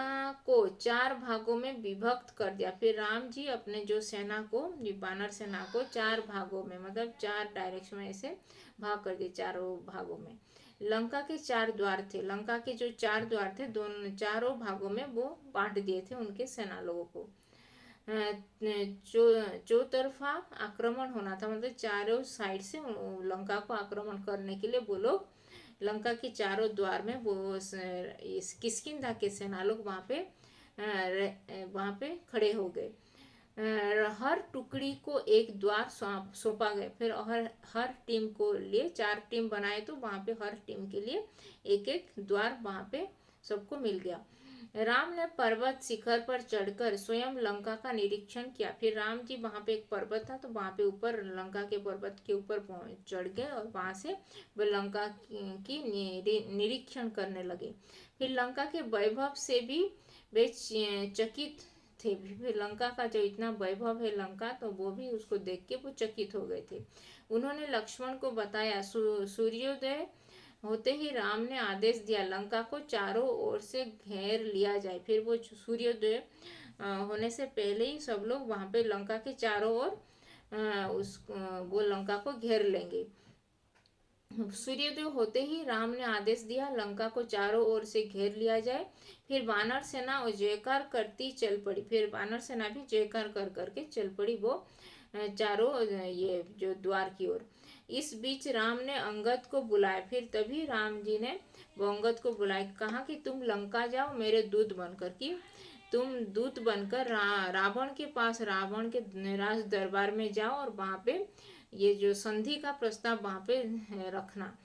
को 4 भागों में विभक्त कर दिया। फिर राम जी अपने जो सेना को, वानर सेना को 4 भागों में मतलब 4 डायरेक्शन में ऐसे भाग कर दिए, चारों भागों में। लंका के 4 द्वार थे। लंका के जो 4 द्वार थे दोनों चारों भागों में वो बांट दिए थे उनके सेना लोगों को। चौतरफा आक्रमण होना था, मतलब चारों साइड से लंका को आक्रमण करने के लिए वो लोग लंका के चारों द्वार में वो किष्किंधा के सेना लोग वहाँ पे खड़े हो गए। हर टुकड़ी को एक द्वार सौंपा गया। फिर हर टीम को लिए 4 टीम बनाए, तो वहाँ पे हर टीम के लिए एक एक द्वार वहाँ पे सबको मिल गया। राम ने पर्वत शिखर पर चढ़कर स्वयं लंका का निरीक्षण किया। फिर राम जी वहाँ पे एक पर्वत था, तो वहाँ पे ऊपर लंका के पर्वत के ऊपर चढ़ गए और वहाँ से वे लंका की निरीक्षण करने लगे। फिर लंका के वैभव से भी वे चकित थे। फिर लंका का जो इतना वैभव है लंका, तो वो भी उसको देख के वो चकित हो गए थे। उन्होंने लक्ष्मण को बताया। सूर्योदय होते ही राम ने आदेश दिया लंका को चारों ओर से घेर लिया जाए। फिर वो सूर्योदय होने से पहले ही सब लोग वहां पे लंका के चारों ओर वो लंका को घेर लेंगे। सूर्योदय होते ही राम ने आदेश दिया लंका को चारों ओर से घेर लिया जाए। फिर वानर सेना जयकार करती चल पड़ी। फिर वानर सेना भी जयकार कर करके चल पड़ी वो चारों ये जो द्वार की ओर। इस बीच राम ने अंगद को बुलाया। फिर तभी राम जी ने वो अंगद को बुलाया, कहा कि तुम लंका जाओ मेरे दूत बनकर। कि तुम दूत बनकर रावण के पास, रावण के राज दरबार में जाओ और वहाँ पे ये जो संधि का प्रस्ताव वहाँ पे रखना।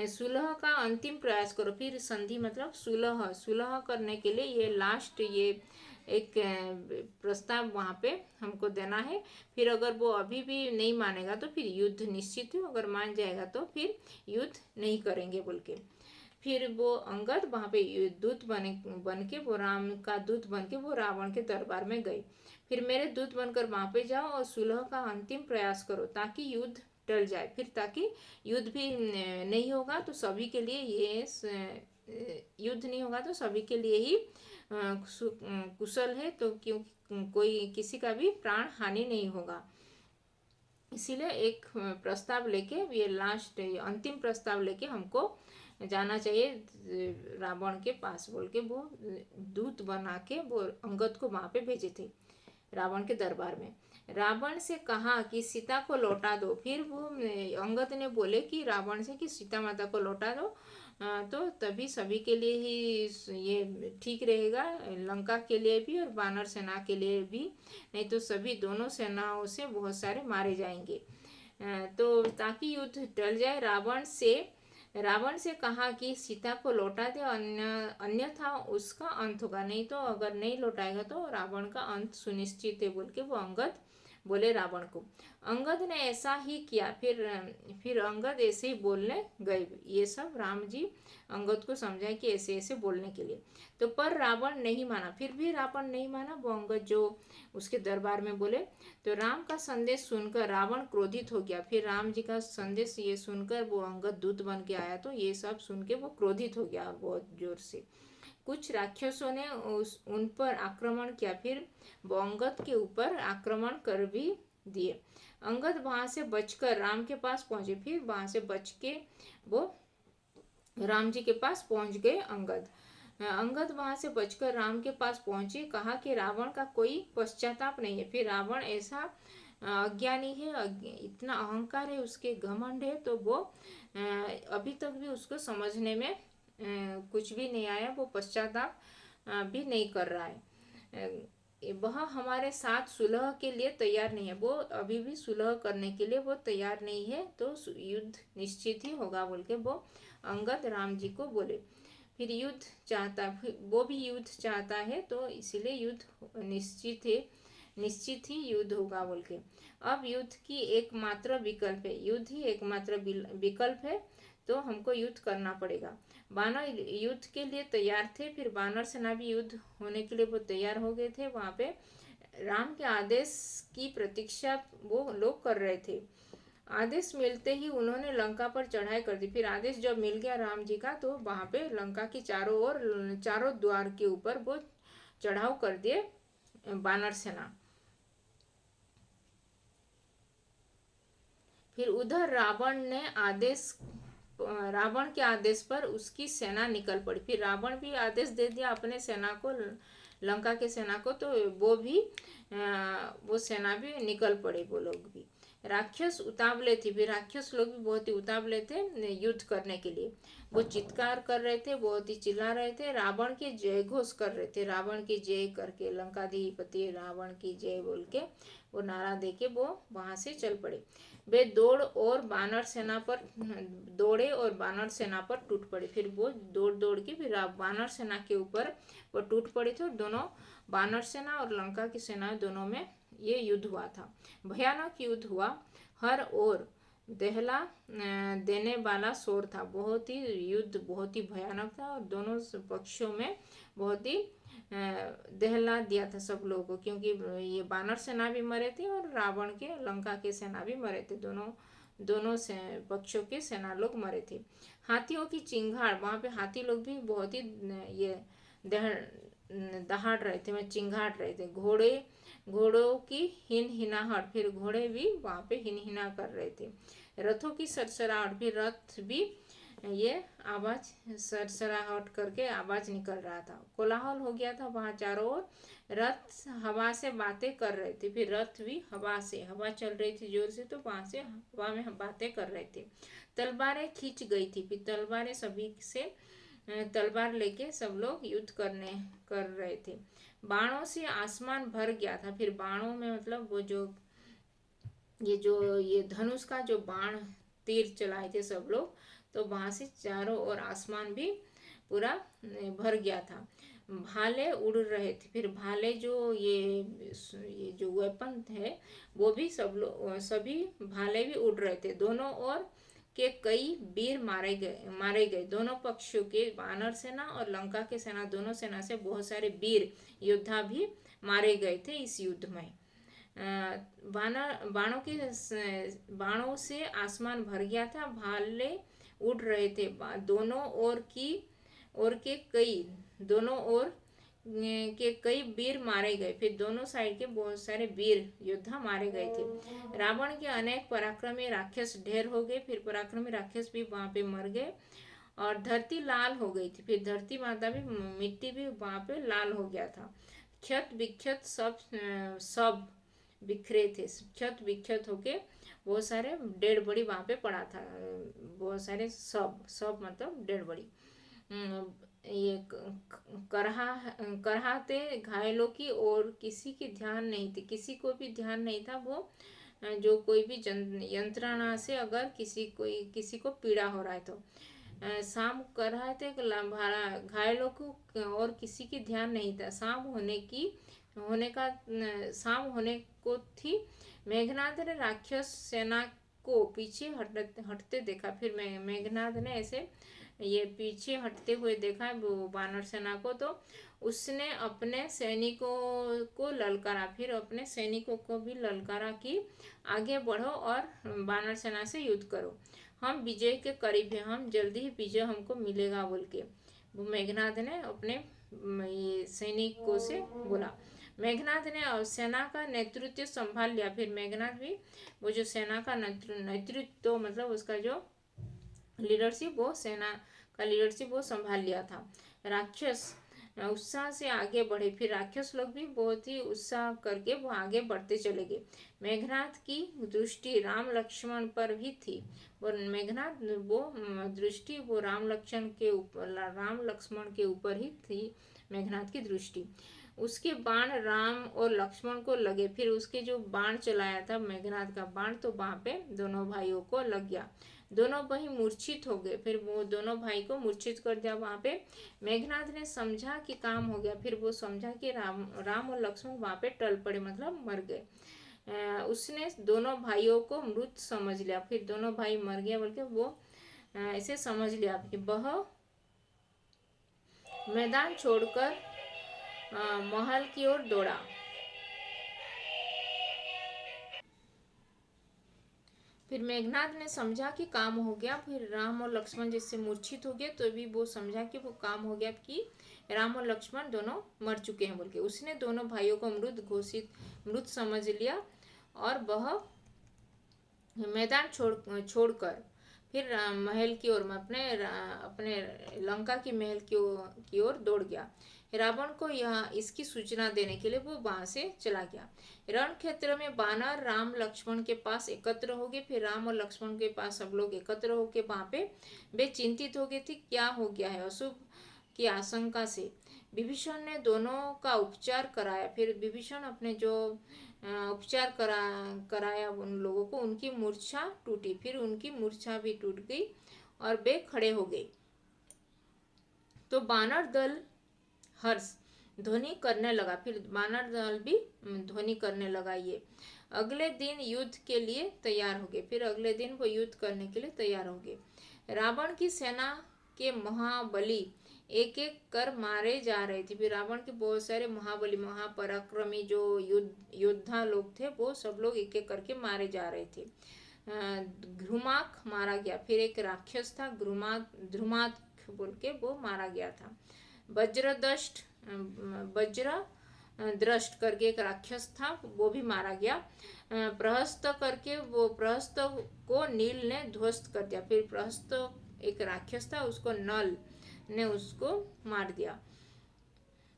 सुलह का अंतिम प्रयास करो। फिर संधि मतलब सुलह, सुलह करने के लिए ये लास्ट ये एक प्रस्ताव वहाँ पे हमको देना है। फिर अगर वो अभी भी नहीं मानेगा तो फिर युद्ध निश्चित है, अगर मान जाएगा तो फिर युद्ध नहीं करेंगे बोल के। फिर वो अंगद वहाँ पे दूत बन के वो राम का दूत बन के वो रावण के दरबार में गए। फिर मेरे दूत बनकर वहाँ पे जाओ और सुलह का अंतिम प्रयास करो ताकि युद्ध टल जाए। फिर ताकि युद्ध भी नहीं होगा तो सभी के लिए ये युद्ध नहीं होगा तो सभी के लिए ही कुशल है, तो क्योंकि कोई किसी का भी प्राण हानि नहीं होगा। इसीलिए एक प्रस्ताव लेके, ये लास्ट अंतिम प्रस्ताव लेके हमको जाना चाहिए रावण के पास बोल के वो दूत बना के वो अंगद को वहाँ पे भेजे थे रावण के दरबार में। रावण से कहा कि सीता को लौटा दो। फिर वो अंगद ने बोले कि रावण से कि सीता माता को लौटा दो, तो तभी सभी के लिए ही ये ठीक रहेगा, लंका के लिए भी और वानर सेना के लिए भी। नहीं तो सभी दोनों सेनाओं से बहुत सारे मारे जाएंगे। तो ताकि युद्ध टल जाए, रावण से कहा कि सीता को लौटा दे, अन्यथा उसका अंत होगा। नहीं तो अगर नहीं लौटाएगा तो रावण का अंत सुनिश्चित है बोल के वो अंगद बोले रावण को। अंगद ने ऐसा ही किया। फिर अंगद ऐसे ही बोलने गए। ये सब राम जी अंगद को समझाए कि ऐसे ऐसे बोलने के लिए। तो पर रावण नहीं माना। फिर भी रावण नहीं माना। वो अंगद जो उसके दरबार में बोले, तो राम का संदेश सुनकर रावण क्रोधित हो गया। फिर राम जी का संदेश ये सुनकर वो अंगद दूत बन के आया, तो ये सब सुन के वो क्रोधित हो गया बहुत जोर से। कुछ राक्षसों ने उन पर आक्रमण किया। फिर वो अंगद के ऊपर आक्रमण कर भी दिए। अंगद वहां से बचकर राम के पास पहुंचे। फिर वहां से बच के वो राम जी के पास पहुंच गए अंगद वहां से बचकर राम के पास पहुंचे। कहा कि रावण का कोई पश्चाताप नहीं है। फिर रावण ऐसा अज्ञानी है, इतना अहंकार है, उसके घमंड है, तो वो अभी तक भी उसको समझने में कुछ भी नहीं आया, वो पश्चाताप भी नहीं कर रहा है। वह हमारे साथ सुलह के लिए तैयार नहीं है, वो अभी भी सुलह करने के लिए वो तैयार नहीं है, तो युद्ध निश्चित ही होगा बोल के वो अंगद राम जी को बोले। फिर युद्ध चाहता, वो भी युद्ध चाहता है, तो इसीलिए युद्ध निश्चित ही युद्ध होगा बोल के। अब युद्ध की एकमात्र विकल्प है, युद्ध ही एकमात्र विकल्प है, तो हमको युद्ध करना पड़ेगा। वानर युद्ध के लिए तैयार थे, फिर वानर सेना भी युद्ध होने के लिए वो तैयार हो गए थे। वहाँ पे राम के आदेश की प्रतीक्षा वो लोग कर रहे थे। आदेश मिलते ही उन्होंने लंका पर चढ़ाई कर दी। फिर आदेश जब मिल गया राम जी का, तो वहाँ पे लंका की चारों ओर, चारों द्वार के ऊपर वो चढ़ाव कर दिए वानर सेना। फिर उधर रावण के आदेश पर उसकी सेना निकल पड़ी। फिर रावण भी आदेश दे दिया अपने सेना को, लंका के सेना को, तो वो सेना भी निकल पड़े, वो लोग भी। राक्षस उतावले थे, फिर राक्षस लोग भी बहुत ही उतावले थे युद्ध करने के लिए। वो चित्कार कर रहे थे, बहुत ही चिल्ला रहे थे, रावण के जय घोष कर रहे थे, रावण की जय करके, लंकाधिपति रावण की जय बोल के वो नारा दे के वो वहां से चल पड़े। वे दौड़े और बानर सेना पर टूट पड़े। फिर वो दौड़ दौड़ के फिर बानर सेना के ऊपर वो टूट पड़े थे, और दोनों बानर सेना और लंका की सेना दोनों में ये युद्ध हुआ था। भयानक युद्ध हुआ, हर ओर दहला देने वाला शोर था। बहुत ही युद्ध बहुत ही भयानक था, और दोनों पक्षों में बहुत ही दहला दिया था सब लोगों को, क्योंकि ये बानर सेना भी मरे थे और रावण के लंका के सेना भी मरे थे, दोनों दोनों से पक्षों के सेना लोग मरे थे। हाथियों की चिंगाड़, वहाँ पे हाथी लोग भी बहुत ही ये दहाड़ रहे थे, मैं चिंगाड़ रहे थे। घोड़ों की हिन हिनाहट, फिर घोड़े भी वहाँ पे हिन हिना कर रहे थे। रथों की सरसराहट, फिर रथ भी ये आवाज सरसराहट करके आवाज निकल रहा था। कोलाहल हो गया था वहाँ चारों ओर। रथ हवा से बातें कर रहे थे, फिर रथ भी हवा चल रही थी जोर से, तो वहाँ से हवा में बातें कर रहे थे। तलवारें खींच गई थी, फिर तलवारें सभी से तलवार लेके सब लोग युद्ध कर रहे थे। बाणों से आसमान भर गया था, फिर बाणों में मतलब वो जो ये धनुष का जो बाण तीर चलाए थे सब लोग, तो वहां से चारों ओर आसमान भी पूरा भर गया था। भाले उड़ रहे थे, फिर भाले ये जो वेपन है, वो भी सभी भाले भी उड़ रहे थे। दोनों ओर के कई वीर मारे गए। दोनों पक्षों के, वानर सेना और लंका के सेना, दोनों सेना से बहुत सारे वीर योद्धा भी मारे गए थे इस युद्ध में। बाणों से आसमान भर गया था, भाले उड़ रहे थे। दोनों ओर के कई वीर मारे गए, फिर दोनों साइड के बहुत सारे वीर योद्धा मारे गए थे। रावण के अनेक पराक्रमी राक्षस ढेर हो गए, फिर पराक्रमी राक्षस भी वहां पे मर गए, और धरती लाल हो गई थी। फिर धरती माता भी, मिट्टी भी वहां पे लाल हो गया था। क्षत विक्षत सब बिखरे थे, क्षत विक्षत होके बहुत सारे डेड बॉडी वहां पे पड़ा था। बहुत सारे सब मतलब डेड बॉडी। ये कराहते घायलों की और किसी की ध्यान नहीं थी, किसी को भी ध्यान नहीं था। वो जो कोई भी यंत्रणा से अगर किसी को पीड़ा हो रहा है, तो शाम कर रहे थे, घायलों को और किसी की ध्यान नहीं था। शाम होने को थी। मेघनाथ ने राक्षस सेना को पीछे हटते देखा। फिर मेघनाथ ने ऐसे ये पीछे हटते हुए देखा वो वानर सेना को, तो उसने अपने सैनिकों को ललकारा। फिर अपने सैनिकों को भी ललकारा कि आगे बढ़ो और वानर सेना से युद्ध करो, हम विजय के करीब हैं, हम जल्दी ही विजय हमको मिलेगा बोल के वो मेघनाथ ने अपने ये सैनिकों से बोला। मेघनाथ ने सेना का नेतृत्व संभाल लिया। फिर मेघनाथ भी वो जो सेना का नेतृत्व मतलब उसका जो लीडरशिप, वो सेना का लीडरशिप वो संभाल लिया था। राक्षस उत्साह से आगे बढ़े, फिर राक्षस लोग भी बहुत ही उत्साह करके वो आगे बढ़ते चले गए। मेघनाथ की दृष्टि राम लक्ष्मण पर भी थी, और मेघनाथ वो दृष्टि वो राम लक्ष्मण के ऊपर ही थी, मेघनाथ की दृष्टि। उसके बाण राम और लक्ष्मण को लगे। फिर उसके जो बाण चलाया था मेघनाद का बाण, तो वहां पे दोनों भाइयों को लग गया। दोनों भाई मूर्छित हो गए। फिर वो दोनों भाई को मूर्छित कर दिया वहां पे। मेघनाद ने समझा कि काम हो गया। फिर वो समझा कि राम राम और लक्ष्मण वहां पे टल पड़े, मतलब मर गए। उसने दोनों भाइयों को मृत समझ लिया। फिर दोनों भाई मर गए बोल के वो ऐसे समझ लिया कि वह मैदान छोड़कर महल की ओर दौड़ा। फिर मेघनाद ने समझा कि काम हो गया। फिर राम और लक्ष्मण जैसे मूर्छित हो गए, तो भी वो समझा कि वो काम हो गया, कि राम और लक्ष्मण दोनों मर चुके हैं बोल के उसने दोनों भाइयों को मृत समझ लिया। और वह मैदान छोड़कर फिर महल की ओर अपने लंका की महल की ओर दौड़ गया। रावण को यह इसकी सूचना देने के लिए वो वहां से चला गया। रण क्षेत्र में बानर राम लक्ष्मण के पास एकत्र हो गए। फिर राम और लक्ष्मण के पास सब लोग एकत्र होके वहां पे वे चिंतित हो गए थे, क्या हो गया है। अशुभ की आशंका से विभीषण ने दोनों का उपचार कराया। फिर विभीषण अपने जो उपचार कराया उन लोगों को, उनकी मूर्छा टूटी। फिर उनकी मूर्छा भी टूट गई और वे खड़े हो गए। तो बानर दल हर्ष ध्वनि करने लगा। फिर बानर दल भी ध्वनि करने लगा। ये अगले दिन युद्ध के लिए तैयार हो गए। फिर अगले दिन वो युद्ध करने के लिए तैयार हो गए। रावण की सेना के महाबली एक एक कर मारे जा रहे थे। फिर रावण के बहुत सारे महाबली महापराक्रमी जो योद्धा लोग थे, वो सब लोग एक एक करके मारे जा रहे थे। ध्रुमाक मारा गया। फिर एक राक्षस था ध्रुमाक बोल के वो मारा गया था। वज्र दृष्ट करके एक राक्षस था, वो भी मारा गया। प्रहस्त करके वो प्रहस्त को नील ने ध्वस्त कर दिया। फिर प्रहस्त एक राक्षस था, उसको नल ने उसको मार दिया।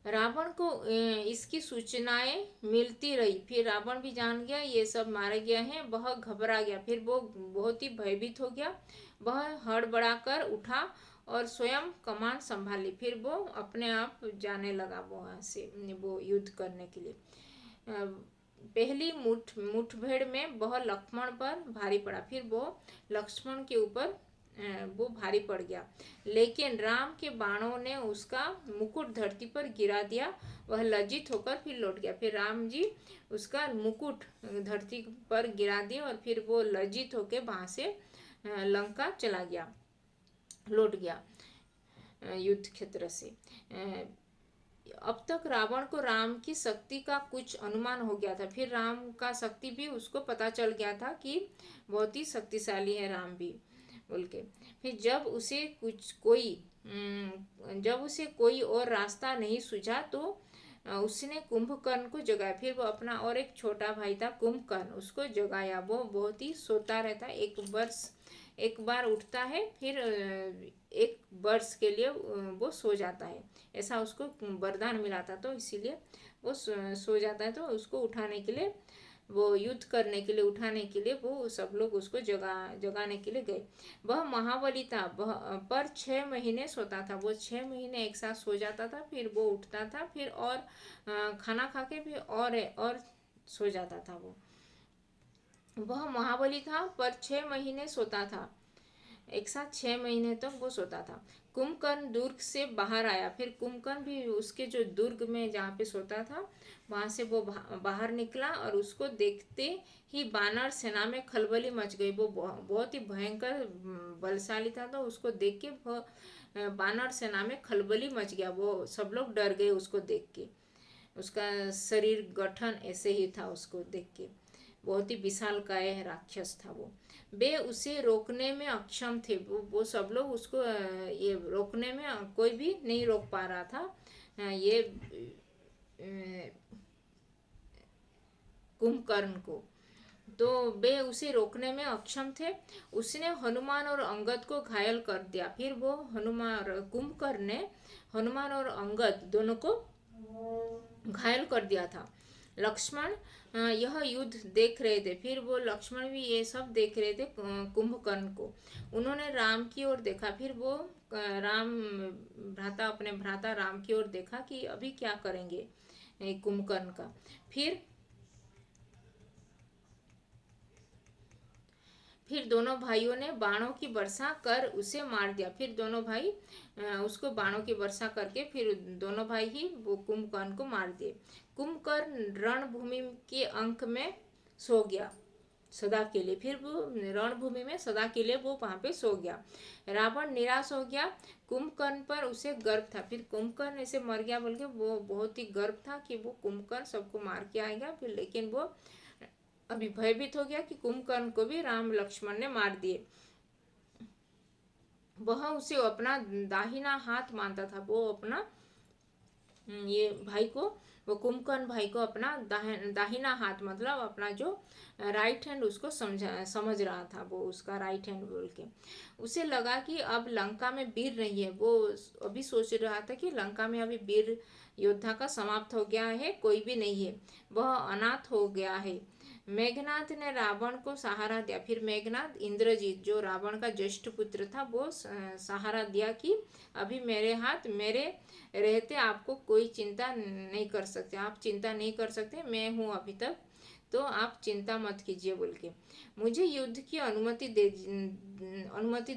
रावण को इसकी सूचनाएं मिलती रही। फिर रावण भी जान गया ये सब मारे गए हैं, वह घबरा गया। फिर वो बहुत ही भयभीत हो गया। वह हड़बड़ाकर उठा और स्वयं कमान संभाली। फिर वो अपने आप जाने लगा वहां से वो युद्ध करने के लिए। पहली मुठभेड़ में वह लक्ष्मण पर भारी पड़ा। फिर वो लक्ष्मण के ऊपर वो भारी पड़ गया, लेकिन राम के बाणों ने उसका मुकुट धरती पर गिरा दिया। वह लज्जित होकर फिर लौट गया। फिर राम जी उसका मुकुट धरती पर गिरा दिया और फिर वो लज्जित होकर वहां से लंका चला गया, लौट गया युद्ध क्षेत्र से। अब तक रावण को राम की शक्ति का कुछ अनुमान हो गया था। फिर राम का शक्ति भी उसको पता चल गया था कि बहुत ही शक्तिशाली है राम भी बोल के। फिर जब उसे कोई और रास्ता नहीं सूझा, तो उसने कुंभकर्ण को जगाया। फिर वो अपना और एक छोटा भाई था कुंभकर्ण, उसको जगाया। वो बहुत ही सोता रहता, एक बार उठता है, फिर एक वर्ष के लिए वो सो जाता है। ऐसा उसको वरदान मिला था, तो इसीलिए वो सो जाता है। तो उसको उठाने के लिए, वो युद्ध करने के लिए उठाने के लिए वो सब लोग उसको जगाने के लिए गए। वह महाबली था, वह पर 6 महीने सोता था। वो 6 महीने एक साथ सो जाता था, फिर वो उठता था, फिर और खाना खा के फिर और सो जाता था। वह महाबली था, पर 6 महीने सोता था। एक साथ 6 महीने तक वो सोता था। कुंभकर्ण दुर्ग से बाहर आया। फिर कुंभकर्ण भी उसके जो दुर्ग में जहाँ पे सोता था वहां से वो बाहर निकला, और उसको देखते ही बानर सेना में खलबली मच गई। वो बहुत ही भयंकर बलशाली था, तो उसको देख के बानर सेना में खलबली मच गया। वो सब लोग डर गए उसको देख के। उसका शरीर गठन ऐसे ही था, उसको देख के बहुत ही विशालकाय राक्षस था वो। वे उसे रोकने में अक्षम थे। वो सब लोग उसको ये रोकने में कोई भी नहीं रोक पा रहा था ये कुंभकर्ण को। तो वे उसे रोकने में अक्षम थे। उसने हनुमान और अंगद को घायल कर दिया। फिर वो कुंभकर्ण ने हनुमान और अंगद दोनों को घायल कर दिया था। लक्ष्मण यह युद्ध देख रहे थे। फिर वो लक्ष्मण भी ये सब देख रहे थे कुंभकर्ण को। उन्होंने राम की ओर देखा। फिर वो अपने भ्राता राम की ओर देखा कि अभी क्या करेंगे। कुंभकर्ण का। फिर दोनों भाइयों ने बाणों की वर्षा कर उसे मार दिया। फिर दोनों भाई उसको बाणों की वर्षा करके फिर दोनों भाई ही वो कुंभकर्ण को मार दिए। कुंभकर्ण रणभूमि के अंक में सो गया सदा के लिए। फिर वो रणभूमि में सदा के लिए वो वहां पे सो गया। रावण निराश हो गया। कुंभकर्ण पर उसे गर्व था। फिर कुंभकर्ण ऐसे मर गया बोल के वो बहुत ही गर्व था कि वो कुंभकर्ण सबको मार के आएगा। फिर लेकिन वो अभी भयभीत हो गया कि कुंभकर्ण को भी राम लक्ष्मण ने मार दिए। वह उसे अपना दाहिना हाथ मानता था। वो अपना ये भाई को, वो कुंभकर्ण भाई को अपना दाहिना हाथ मतलब अपना जो राइट हैंड उसको समझ रहा था। वो उसका राइट हैंड बोल के उसे लगा कि अब लंका में वीर नहीं है। वो अभी सोच रहा था कि लंका में अभी वीर योद्धा का समाप्त हो गया है, कोई भी नहीं है, वह अनाथ हो गया है। मेघनाथ ने रावण को सहारा दिया। फिर मेघनाथ इंद्रजीत जो रावण का ज्येष्ठ पुत्र था वो सहारा दिया कि अभी मेरे हाथ मेरे रहते आपको कोई चिंता नहीं कर सकते, आप चिंता नहीं कर सकते, मैं हूँ अभी तक, तो आप चिंता मत कीजिए बोल के मुझे युद्ध की अनुमति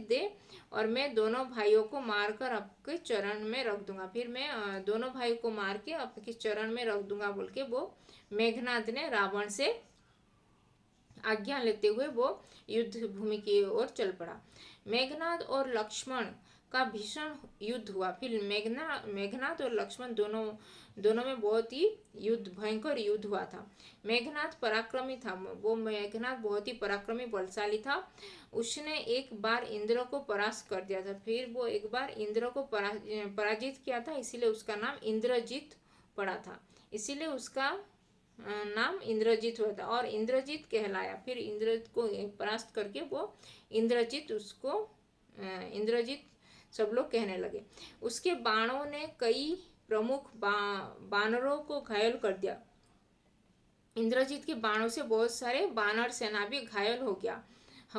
दे और मैं दोनों भाइयों को मारकर आपके चरण में रख दूंगा। फिर मैं दोनों भाई को मार के आपके चरण में रख दूंगा बोल के वो मेघनाथ ने रावण से आज्ञा लेते हुए वो युद्ध भूमि की ओर चल पड़ा। मेघनाथ और लक्ष्मण का भीषण युद्ध हुआ। फिर मेघनाथ और लक्ष्मण दोनों में बहुत ही भयंकर युद्ध हुआ था। मेघनाथ पराक्रमी था। वो मेघनाथ बहुत ही पराक्रमी बलशाली था। उसने एक बार इंद्र को परास्त कर दिया था। फिर वो एक बार इंद्र को पराजित किया था, इसीलिए उसका नाम इंद्रजीत पड़ा था। इसीलिए उसका नाम इंद्रजीत हुआ था और इंद्रजीत कहलाया। फिर इंद्रजीत को परास्त करके वो इंद्रजीत सब लोग कहने लगे। उसके बाणों ने कई प्रमुख बानरों को घायल कर दिया। इंद्रजीत के बाणों से बहुत सारे बानर सेना भी घायल हो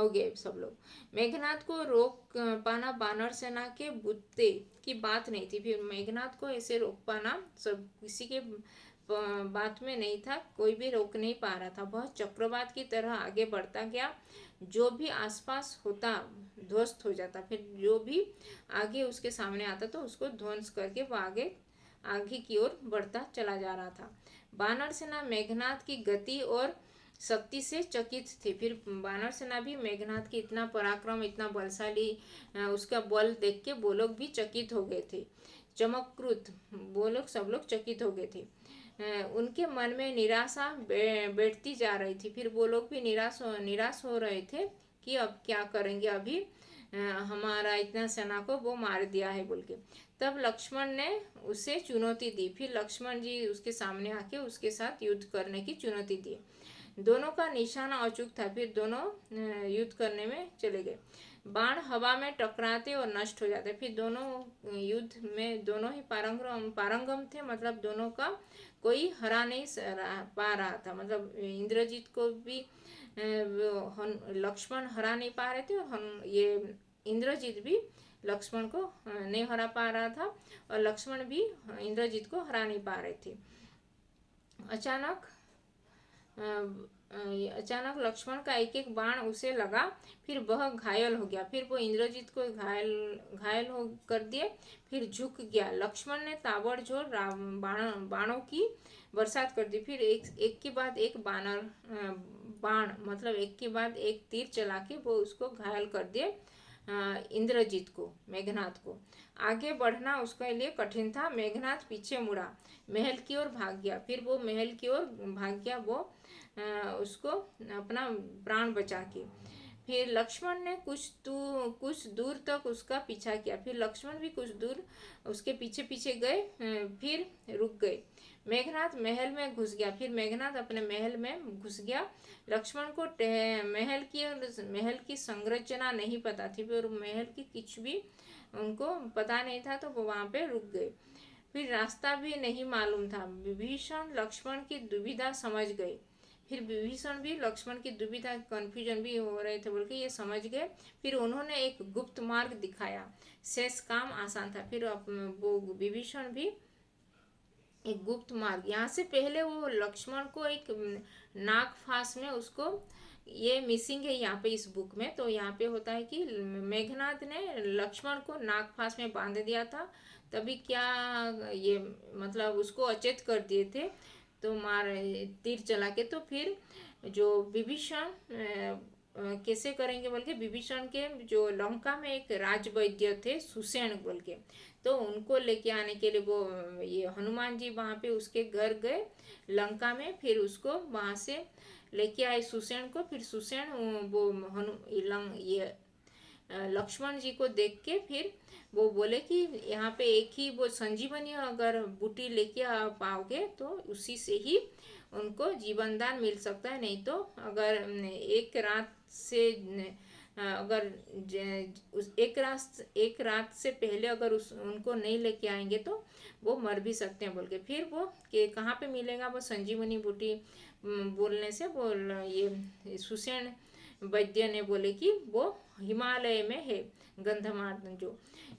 गए सब लोग। मेघनाथ को रोक पाना बानर सेना के बुत्ते की बात नहीं थी। फिर मेघनाथ को ऐसे रोक पाना सब किसी के बात में नहीं था, कोई भी रोक नहीं पा रहा था। वह चक्रवात की तरह आगे बढ़ता गया, जो भी आसपास होता ध्वस्त हो जाता। फिर जो भी आगे उसके सामने आता तो उसको ध्वंस करके वो आगे की ओर बढ़ता चला जा रहा था। बानर सेना मेघनाथ की गति और शक्ति से चकित थे। फिर बानर सेना भी मेघनाथ की इतना पराक्रम, इतना बलशाली, उसका बल देख के वो लोग भी चकित हो गए थे। चमत्कृत वो लोग सब लोग चकित हो गए थे। उनके मन में निराशा बैठती जा रही थी। फिर वो लोग भी निराश हो रहे थे कि अब क्या करेंगे, अभी हमारा इतना सेना को वो मार दिया है बोल के। तब लक्ष्मण ने उसे चुनौती दी। फिर लक्ष्मण जी उसके सामने आके उसके साथ युद्ध करने की चुनौती दी। दोनों का निशाना अचूक था। फिर दोनों युद्ध करने में चले गए। बाण हवा में टकराते और नष्ट हो जाते। फिर दोनों युद्ध में दोनों ही पारंगम थे। मतलब दोनों का कोई हरा नहीं पा रहा था। मतलब इंद्रजीत को भी लक्ष्मण हरा नहीं पा रहे थे और ये इंद्रजीत भी लक्ष्मण को नहीं हरा पा रहा था और लक्ष्मण भी इंद्रजीत को हरा नहीं पा रहे थे। अचानक लक्ष्मण का एक एक बाण उसे लगा। फिर वह घायल हो गया। फिर वो इंद्रजीत को घायल हो कर दिए। फिर झुक गया। लक्ष्मण ने ताबड़तोड़ बाणों की बरसात कर दी। फिर एक के बाद एक बाण मतलब एक के बाद एक तीर चला के वो उसको घायल कर दिए। इंद्रजीत को, मेघनाथ को। आगे बढ़ना उसके लिए कठिन था। मेघनाथ पीछे मुड़ा, महल की ओर भाग गया। फिर वो महल की ओर भाग गया, वो उसको अपना प्राण बचा के। फिर लक्ष्मण ने कुछ दूर तक उसका पीछा किया। फिर लक्ष्मण भी कुछ दूर उसके पीछे पीछे गए, फिर रुक गए। मेघनाथ महल में घुस गया। फिर मेघनाथ अपने महल में घुस गया। लक्ष्मण को महल की संरचना नहीं पता थी। फिर महल की कुछ भी उनको पता नहीं था, तो वो वहां पे रुक गए। फिर रास्ता भी नहीं मालूम था। विभीषण लक्ष्मण की दुविधा समझ गए। फिर विभीषण भी लक्ष्मण की दुविधा, कंफ्यूजन भी हो रहे थे बोल के ये समझ गए। फिर उन्होंने एक गुप्त मार्ग दिखाया। शेष काम आसान था। फिर वो विभीषण भी एक गुप्त मार्ग। यहाँ से पहले वो लक्ष्मण को एक नाग फांस में उसको, ये मिसिंग है यहाँ पे इस बुक में। तो यहाँ पे होता है कि मेघनाद ने लक्ष्मण को नाग फांस में बांध दिया था, तभी क्या ये मतलब उसको अचेत कर दिए थे, तो मार तीर चला के। तो फिर जो विभीषण कैसे करेंगे बोल के, विभीषण के जो लंका में एक राजवैद्य थे सुषेण बोल के, तो उनको लेके आने के लिए वो ये हनुमान जी वहाँ पे उसके घर गए लंका में, फिर उसको वहाँ से लेके आए सुषेण को। फिर सुषेण वो ये लक्ष्मण जी को देख के फिर वो बोले कि यहाँ पे एक ही वो संजीवनी अगर बूटी लेके आ पाओगे तो उसी से ही उनको जीवन दान मिल सकता है, नहीं तो अगर एक रात से अगर एक रात से पहले अगर उस उनको नहीं लेके आएंगे तो वो मर भी सकते हैं बोल के। फिर वो कि कहाँ पे मिलेगा वो संजीवनी बूटी बोलने से वो ये सुषेण वैद्य ने बोले कि वो हिमालय में है गंधमार्दन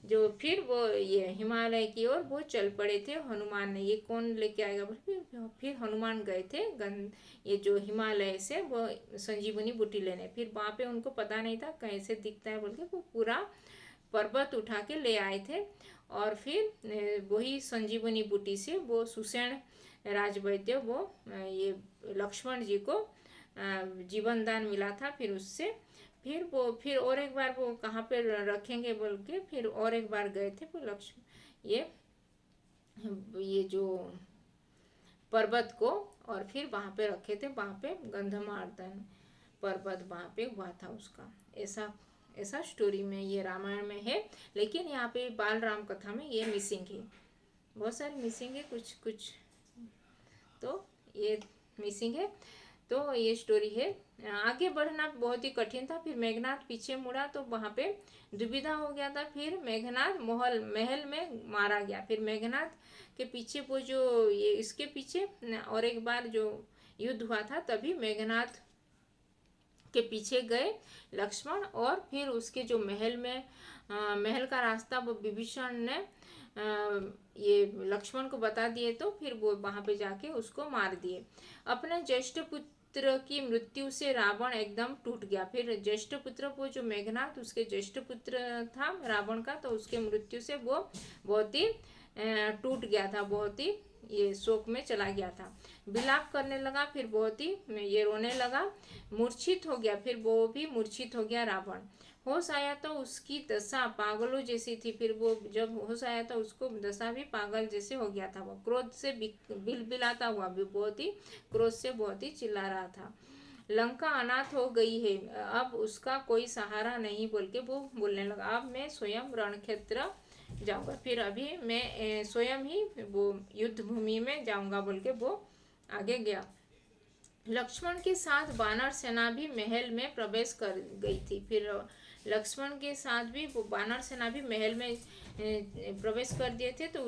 जो फिर वो ये हिमालय की ओर वो चल पड़े थे। हनुमान ने ये कौन लेके आएगा बोले, फिर हनुमान गए थे ये जो हिमालय से वो संजीवनी बूटी लेने। फिर वहाँ पे उनको पता नहीं था कैसे दिखता है बोल के, वो पूरा पर्वत उठा के ले आए थे। और फिर वही संजीवनी बूटी से वो सुषेण राजवैद्य वो ये लक्ष्मण जी को जीवन दान मिला था। फिर उससे फिर और एक बार वो कहाँ पे रखेंगे बोल के फिर और एक बार गए थे वो लक्ष्मण ये जो पर्वत को, और फिर वहाँ पे रखे थे, वहाँ पे गंधमार्दन पर्वत वहाँ पे हुआ था उसका। ऐसा ऐसा स्टोरी में ये रामायण में है, लेकिन यहाँ पे बाल राम कथा में ये मिसिंग है, बहुत सारी मिसिंग है, कुछ कुछ तो ये मिसिंग है। तो ये स्टोरी है। आगे बढ़ना बहुत ही कठिन था। फिर मेघनाथ पीछे मुड़ा तो वहाँ पे दुविधा हो गया था। फिर मेघनाथ महल में मारा गया। फिर मेघनाथ के पीछे वो जो ये इसके पीछे और एक बार जो युद्ध हुआ था, तभी मेघनाथ के पीछे गए लक्ष्मण, और फिर उसके जो महल का रास्ता वो विभीषण ने ये लक्ष्मण को बता दिए, तो फिर वो वहां पे जाके उसको मार दिए। अपने ज्येष्ठ पुत्र की मृत्यु से रावण एकदम टूट गया। फिर ज्येष्ठ पुत्र वो जो मेघनाथ उसके ज्येष्ठ पुत्र था रावण का, तो उसके मृत्यु से वो बहुत ही टूट गया था, बहुत ही ये शोक में चला गया था, विलाप करने लगा। फिर बहुत ही ये रोने लगा, मूर्छित हो गया। फिर वो भी मूर्छित हो गया रावण। होश आया तो उसकी दशा पागलों जैसी थी। फिर वो जब होश आया तो उसको दशा भी पागल जैसे हो गया था। वो क्रोध से बिलबिलाता हुआ भी बहुत ही क्रोध से बहुत ही चिल्ला रहा था। लंका अनाथ हो गई है, अब उसका कोई सहारा नहीं बोल के वो बोलने लगा। अब मैं स्वयं रणक्षेत्र जाऊंगा, फिर अभी मैं स्वयं ही वो युद्ध भूमि में जाऊंगा बोल के वो आगे गया। लक्ष्मण के साथ वानर सेना भी महल में प्रवेश कर गई थी। फिर लक्ष्मण के साथ भी वो वानर सेना भी महल में प्रवेश कर दिए थे। तो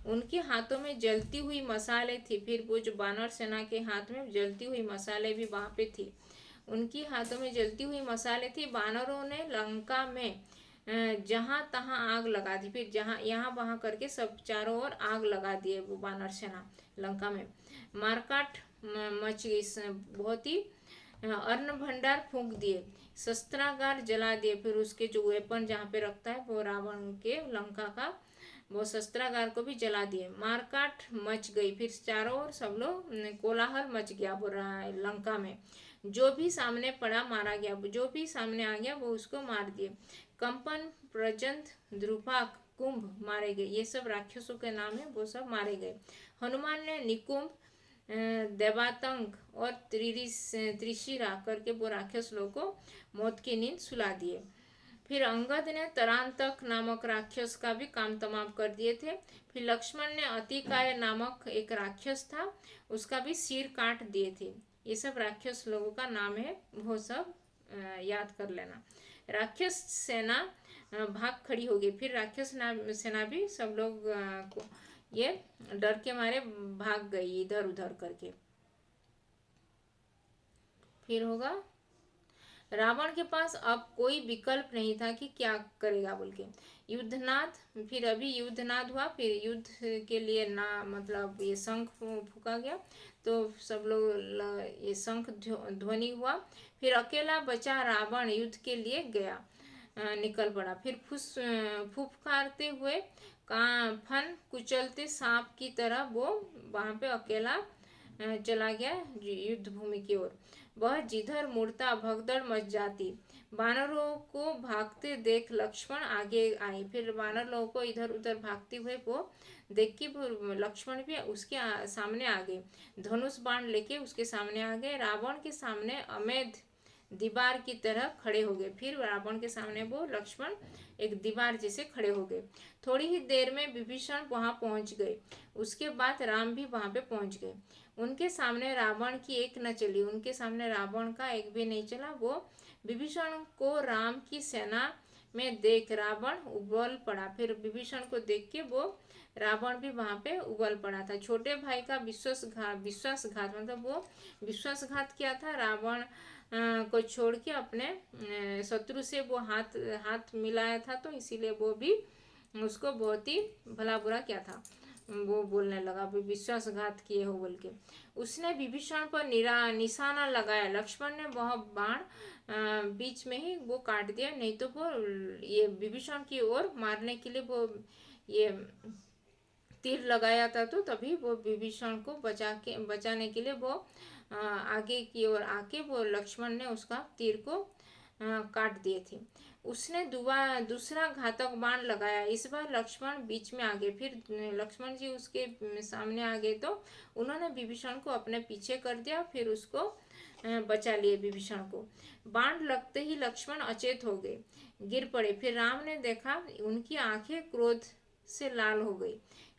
उनके हाथों में जलती हुई मसाले थी। फिर वो जो वानर सेना के हाथ में जलती हुई मसाले भी वहाँ पे थी, उनकी हाथों में जलती हुई मसाले थी। वानरों ने लंका में जहाँ तहाँ आग लगा दी। फिर जहाँ यहाँ वहाँ करके सब चारों ओर आग लगा दिए वो वानर सेना लंका में। मारकाट मच गई, बहुत ही अन्न भंडार फूंक दिए, शस्त्रागार जला दिए। फिर उसके जो वेपन जहाँ पे रखता है वो रावण के लंका का वो शस्त्रागार को भी जला दिए। मारकाट मच गई, फिर चारों ओर सब लोग कोलाहल मच गया वो लंका में। जो भी सामने पड़ा मारा गया, जो भी सामने आ गया वो उसको मार दिए। कंपन, प्रजंत, द्रुपाक, कुंभ मारे गए। ये सब राक्षसों के नाम है, वो सब मारे गए। हनुमान ने निकुंभ, देवातंक और त्रिशिरा करके वो राक्षस लोगों को मौत की नींद सुला दिए। फिर अंगद ने तरांतक नामक राक्षस का भी काम तमाम कर दिए थे। फिर लक्ष्मण ने अतिकाय नामक एक राक्षस था, उसका भी सिर काट दिए थे। ये सब राक्षस लोगों का नाम है, वो सब याद कर लेना। राक्षस सेना भाग खड़ी हो गई। फिर राक्षस सेना भी सब लोग ये डर के मारे भाग गई इधर उधर करके। फिर होगा रावण के पास अब कोई विकल्प नहीं था कि क्या करेगा बोल के। युद्धनाद, फिर अभी युद्धनाद हुआ, फिर युद्ध के लिए ना मतलब ये शंख फूका गया, तो सब लोग ये शंख ध्वनि हुआ। फिर अकेला बचा रावण युद्ध के लिए गया, निकल पड़ा। फिर फुफकारते हुए फन कुचलते सांप की तरह वो वहां पे अकेला चला गया युद्ध भूमि की ओर। वह जिधर मुड़ता भगदड़ मच जाती। वानरों को भागते देख लक्ष्मण आगे आए। फिर वानर लोगों को इधर उधर भागते हुए वो देख के लक्ष्मण भी उसके सामने आ गए, धनुष बाण लेके उसके सामने आ गए। रावण के सामने अमेध दीवार की तरह खड़े हो गए। फिर रावण के सामने वो लक्ष्मण एक दीवार जैसे खड़े हो गए। थोड़ी ही देर में विभीषण वहां पहुंच गए। उसके बाद राम भी वहां पे पहुंच गए। उनके सामने रावण की एक न चली, उनके सामने रावण का एक भी नहीं चला। वो विभीषण को राम की सेना में देख रावण उबल पड़ा। फिर विभीषण को देख के वो रावण भी वहां पे उबल पड़ा था। छोटे भाई का विश्वासघात मतलब वो विश्वासघात किया था। रावण को छोड़ के अपने शत्रु से वो हाथ हाथ मिलाया था, तो इसीलिए वो भी उसको बहुत ही भला बुरा किया था। वो बोलने लगा भी विश्वासघात किए हो बोल के। उसने विभीषण पर निशाना लगाया। लक्ष्मण ने वह बाण बीच में ही वो काट दिया, नहीं तो वो ये विभीषण की ओर मारने के लिए वो ये तीर लगाया था, तो तभी वो विभीषण को बचाने के लिए वो आगे की ओर आके वो लक्ष्मण ने उसका तीर को काट दिए थे। उसने दूसरा घातक बाण लगाया। इस बार लक्ष्मण बीच में आ गए। फिर लक्ष्मण जी उसके सामने आ गए, तो उन्होंने विभीषण को अपने पीछे कर दिया, फिर उसको बचा लिए विभीषण को। बाण लगते ही लक्ष्मण अचेत हो गए, गिर पड़े। फिर राम ने देखा उनकी आंखें क्रोध से लाल हो गई,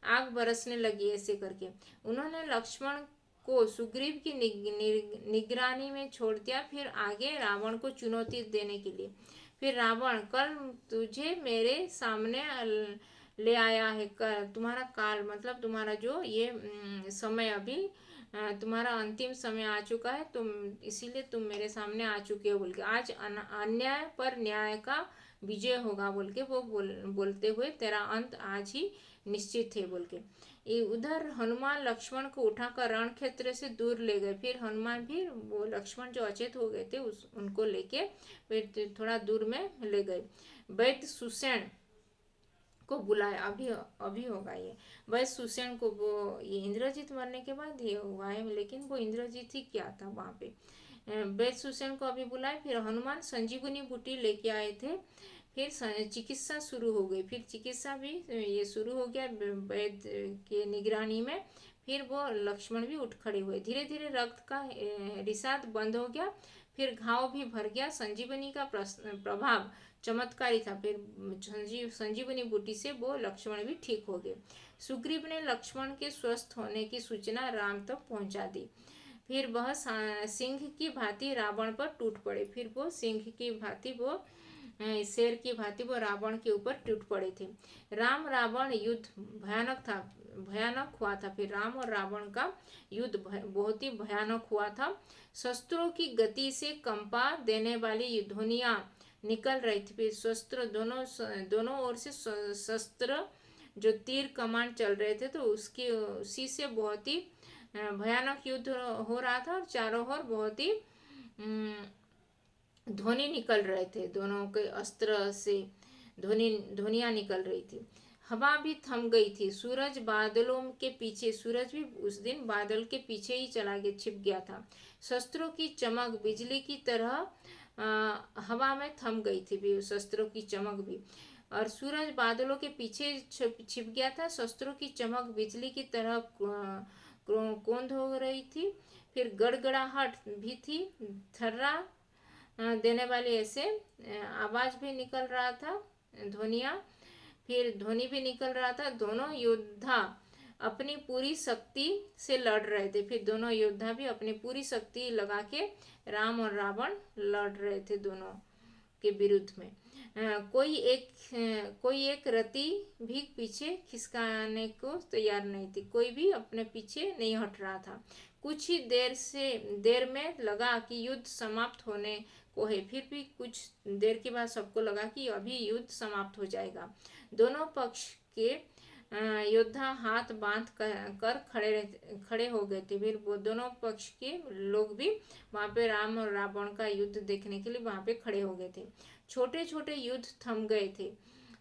आग बरसने लगी। ऐसे करके उन्होंने लक्ष्मण को सुग्रीव की निगरानी में छोड़ दिया। फिर आगे रावण को चुनौती देने के लिए। फिर रावण, कल तुझे मेरे सामने ले आया है। तुम्हारा काल मतलब तुम्हारा जो ये समय अभी तुम्हारा अंतिम समय आ चुका है, तुम इसीलिए तुम मेरे सामने आ चुके हो बोल के। आज अन्याय पर न्याय का विजय होगा बोल के वो बोलते हुए तेरा अंत आज ही निश्चित है बोल के। उधर हनुमान लक्ष्मण को उठाकर रण क्षेत्र से दूर ले गए। फिर हनुमान भी वो लक्ष्मण जो अचेत हो गए थे उनको लेके फिर थोड़ा दूर में ले गए। वैद्य सुषेण को बुलाया। अभी अभी होगा ये। वैद्य सुषेण को वो ये इंद्रजीत मरने के बाद ये हुआ है, लेकिन वो इंद्रजीत ही क्या था वहां पे। वैद्य सुषेण को अभी बुलाए। फिर हनुमान संजीवनी बूटी लेके आए थे। फिर चिकित्सा शुरू हो गई। फिर चिकित्सा भी ये शुरू हो गया वैद्य के निगरानी में। फिर वो लक्ष्मण भी उठ खड़े हुए। धीरे धीरे रक्त का रिसाव बंद हो गया। फिर घाव भी भर गया। संजीवनी का प्रभाव चमत्कारी था। फिर संजीवनी बूटी से वो लक्ष्मण भी ठीक हो गए। सुग्रीव ने लक्ष्मण के स्वस्थ होने की सूचना राम तक पहुंचा दी। फिर वह सिंह की भांति रावण पर टूट पड़े। फिर वो सिंह की भांति वो शेर की भांति वो रावण के ऊपर टूट पड़े थे। राम रावण युद्ध भयानक हुआ था। फिर राम और रावण का युद्ध बहुत ही भयानक हुआ था। शस्त्रों की गति से कंपा देने वाली ध्वनियां निकल रही थी। फिर शस्त्र दोनों ओर से शस्त्र जो तीर कमान चल रहे थे, तो उसी से बहुत ही भयानक युद्ध हो रहा था। और चारों ओर बहुत ही ध्वनि निकल रहे थे। दोनों के अस्त्र से ध्वनियां निकल रही थी। हवा भी थम गई थी। सूरज भी उस दिन बादल के पीछे ही चला गया, छिप गया था। शस्त्रों की चमक बिजली की तरह हवा में थम गई थी। शस्त्रों की चमक भी, और सूरज बादलों के पीछे छिप गया था। शस्त्रों की चमक बिजली की तरह कौंध हो रही थी। फिर गड़गड़ाहट भी थी। थर्रा देने वाली ऐसे आवाज भी निकल रहा था, ध्वनिया। फिर ध्वनि भी निकल रहा था। दोनों योद्धा अपनी पूरी शक्ति से लड़ रहे थे। फिर दोनों योद्धा भी अपनी पूरी शक्ति लगा के राम और रावण लड़ रहे थे दोनों। के विरुद्ध में। कोई एक रति भी पीछे खिसकाने को तैयार नहीं थी, कोई भी अपने पीछे नहीं हट रहा था। कुछ ही देर में लगा कि युद्ध समाप्त होने को है, फिर भी कुछ देर के बाद सबको लगा कि अभी युद्ध समाप्त हो जाएगा। दोनों पक्ष के योद्धा हाथ बांध कर खड़े हो गए थे। फिर वो दोनों पक्ष के लोग भी वहाँ पे राम और रावण का युद्ध देखने के लिए वहाँ पे खड़े हो गए थे। छोटे छोटे युद्ध थम गए थे,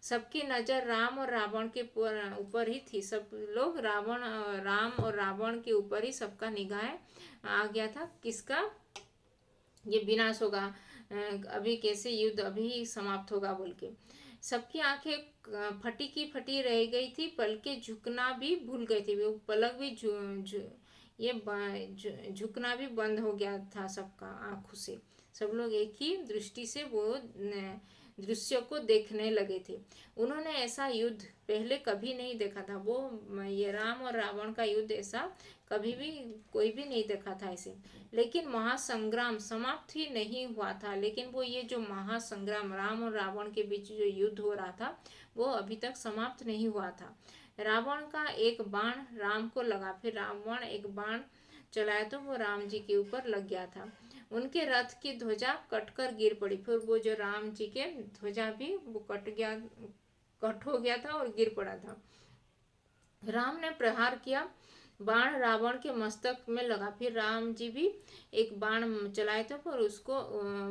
सबकी नज़र राम और रावण के ऊपर ही थी। सब लोग राम और रावण के ऊपर ही सबका निगाह आ गया था, किसका ये विनाश होगा, अभी कैसे युद्ध अभी समाप्त होगा बोल के। सबकी आंखें फटी की फटी रह गई थी, पलकें झुकना भी भूल गई थी। वो पलक भी झुकना भी बंद हो गया था सबका आंखों से। सब लोग एक ही दृष्टि से वो दृश्य को देखने लगे थे। उन्होंने ऐसा युद्ध पहले कभी नहीं देखा था। वो ये राम और रावण का युद्ध ऐसा कभी भी कोई भी नहीं देखा था ऐसे। लेकिन महासंग्राम समाप्त ही नहीं हुआ था। लेकिन वो ये जो महासंग्राम राम और रावण के बीच जो युद्ध हो रहा था वो अभी तक समाप्त नहीं हुआ था। रावण का एक बाण राम को लगा, फिर रावण एक बाण चलाया तो वो राम जी के ऊपर लग गया था। उनके रथ की ध्वजा कटकर गिर पड़ी। फिर वो जो राम जी के ध्वजा भी वो कट हो गया था और गिर पड़ा था। राम ने प्रहार किया, बाण रावण के मस्तक में लगा। फिर राम जी भी एक बाण चलाए थे पर उसको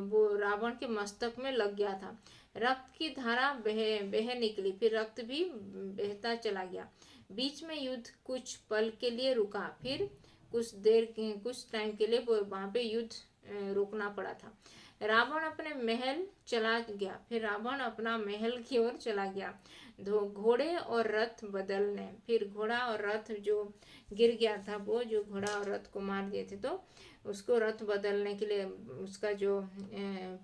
वो रावण के मस्तक में लग गया था। रक्त की धारा बह निकली, फिर रक्त भी बहता चला गया। बीच में युद्ध कुछ पल के लिए रुका, फिर कुछ टाइम के लिए वो वहाँ पे युद्ध रोकना पड़ा था। रावण अपने महल चला गया, फिर रावण अपना महल की ओर चला गया घोड़े और रथ बदलने। फिर घोड़ा और रथ जो गिर गया था, वो जो घोड़ा और रथ को मार दिए थे तो उसको रथ बदलने के लिए उसका जो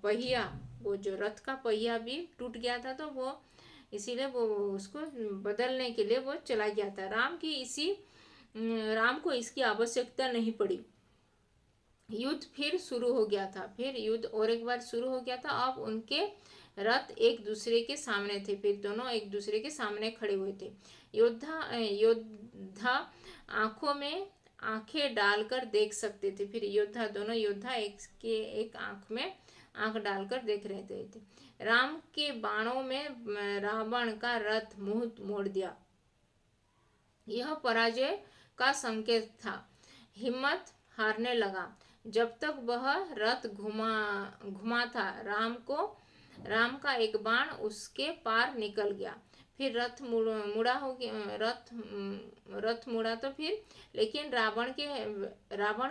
पहिया, वो जो रथ का पहिया भी टूट गया था तो वो इसीलिए वो उसको बदलने के लिए वो चला गया था। राम को इसकी आवश्यकता नहीं पड़ी। युद्ध फिर शुरू हो गया था, फिर युद्ध और एक बार शुरू हो गया था। अब उनके रथ एक दूसरे के सामने थे, फिर दोनों एक दूसरे के सामने खड़े हुए थे। योद्धा आंखों में आंखें डालकर देख सकते थे। फिर दोनों योद्धा एक आंख में आंख डालकर देख रहे थे। राम के बाणों में रावण का रथ मुंह मोड़ दिया। यह पराजय का संकेत था। हिम्मत हारने लगा। जब तक वह रथ घुमा था, राम का एक बाण उसके पार निकल गया। फिर रथ मुड़ा तो फिर लेकिन रावण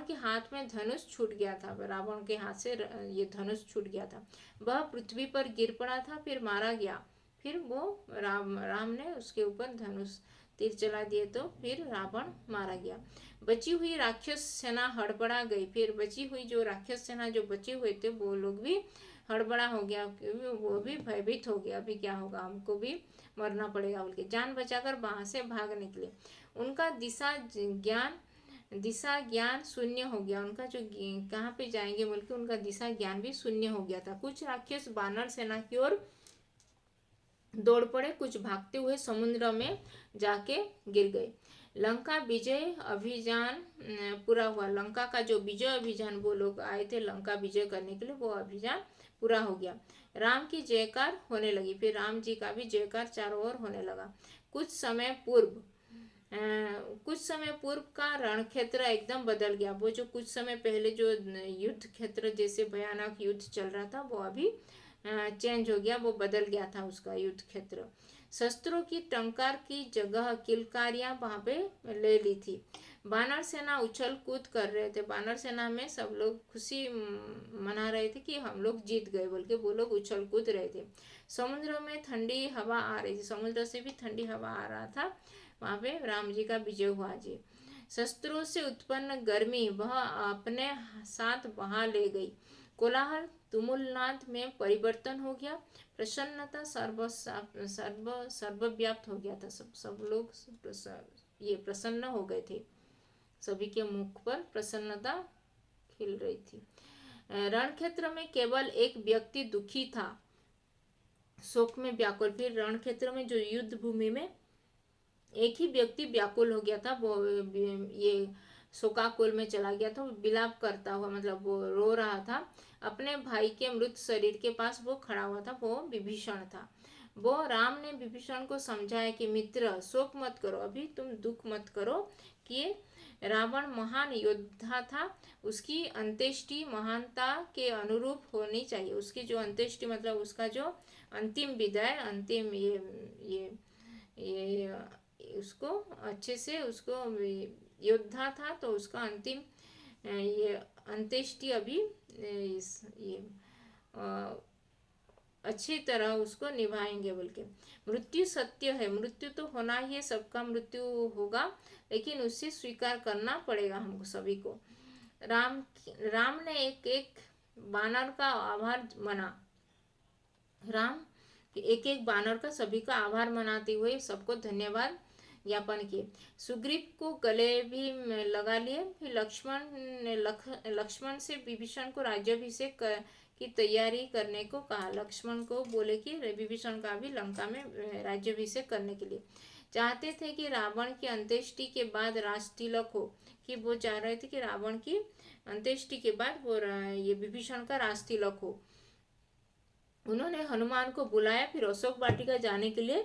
के हाथ में धनुष छूट गया था। रावण के हाथ से ये धनुष छूट गया था। वह पृथ्वी पर गिर पड़ा था, फिर मारा गया। फिर वो राम ने उसके ऊपर धनुष तीर चला दिए तो फिर रावण मारा गया। बची हुई राक्षस सेना हड़बड़ा गई। फिर बची हुई जो राक्षस सेना जो बचे हुए थे वो लोग भी हड़बड़ा हो गया, वो भी भयभीत हो गया, अभी क्या होगा, हमको भी मरना पड़ेगा बोल के जान बचाकर वहां से भाग निकले। उनका दिशा ज्ञान शून्य हो गया। उनका जो कहाँ पे जाएंगे बोल के उनका दिशा ज्ञान भी शून्य हो गया था। कुछ राक्षस वानर सेना की ओर दौड़ पड़े, कुछ भागते हुए समुद्र में जाके गिर गए। लंका विजय अभियान पूरा हुआ। लंका का जो विजय अभियान वो लोग आए थे लंका विजय करने के लिए, वो अभियान पूरा हो गया। राम की जयकार होने लगी। फिर राम जी का भी जयकार चारों ओर होने लगा। कुछ समय पूर्व का रण क्षेत्र एकदम बदल गया। वो जो कुछ समय पहले जो युद्ध क्षेत्र जैसे भयानक युद्ध चल रहा था वो अभी चेंज हो गया, वो बदल गया था उसका युद्ध क्षेत्र। शस्त्रों की टंकार की जगह किलकारियां वहां पे ले ली थी। बानर सेना उछल कूद कर रहे थे। बानर सेना में सब लोग खुशी मना रहे थे कि हम लोग जीत गए बोल के वो लोग उछल कूद रहे थे। समुद्र में ठंडी हवा आ रही थी, समुद्र से भी ठंडी हवा आ रहा था। वहां पे राम जी का विजय हुआ जी। शस्त्रों से उत्पन्न गर्मी वह अपने साथ वहां ले गई। कोलाहल तुमुलनाद में परिवर्तन हो गया। प्रसन्नता सर्वव्याप्त हो गया था। सब लोग ये प्रसन्न हो गए थे। सभी के मुख पर प्रसन्नता खिल रही थी। रण क्षेत्र में केवल एक व्यक्ति दुखी था। शोक में व्याकुल। फिर रण क्षेत्र में जो युद्ध भूमि में एक ही व्यक्ति व्याकुल हो गया था, वो ये शोकाकुल में चला गया था, वो विलाप करता हुआ, मतलब वो रो रहा था अपने भाई के मृत शरीर के पास। वो खड़ा हुआ था, वो विभीषण था। वो राम ने विभीषण को समझाया कि मित्र शोक मत करो, अभी तुम दुख मत करो, कि रावण महान योद्धा था, उसकी अंत्येष्टि महानता के अनुरूप होनी चाहिए। उसकी जो अंत्येष्टि मतलब उसका जो अंतिम विदाई, अंतिम ये उसको अच्छे से, उसको योद्धा था तो उसका अंतिम ये अंत्येष्टि अभी ये अच्छी तरह उसको निभाएंगे बोल के। मृत्यु सत्य है, मृत्यु तो होना ही है, सबका मृत्यु होगा, लेकिन उससे स्वीकार करना पड़ेगा हमको सभी को। राम राम ने एक एक बानर का आभार मना। राम एक एक बानर का सभी का आभार मनाते हुए सबको धन्यवाद ज्ञापन किए। सुग्रीव को गले भी लगा लिए। फिर लक्ष्मण से विभीषण को राज्याभिषेक की तैयारी करने को कहा। लक्ष्मण को बोले कि विभीषण का भी लंका में राज्याभिषेक करने के लिए चाहते थे कि रावण की अंत्येष्टि के बाद राज तिलक हो, कि वो चाह रहे थे कि रावण की अंत्येष्टि के बाद वो ये विभीषण का राज तिलक हो। उन्होंने हनुमान को बुलाया, फिर अशोक वाटिका जाने के लिए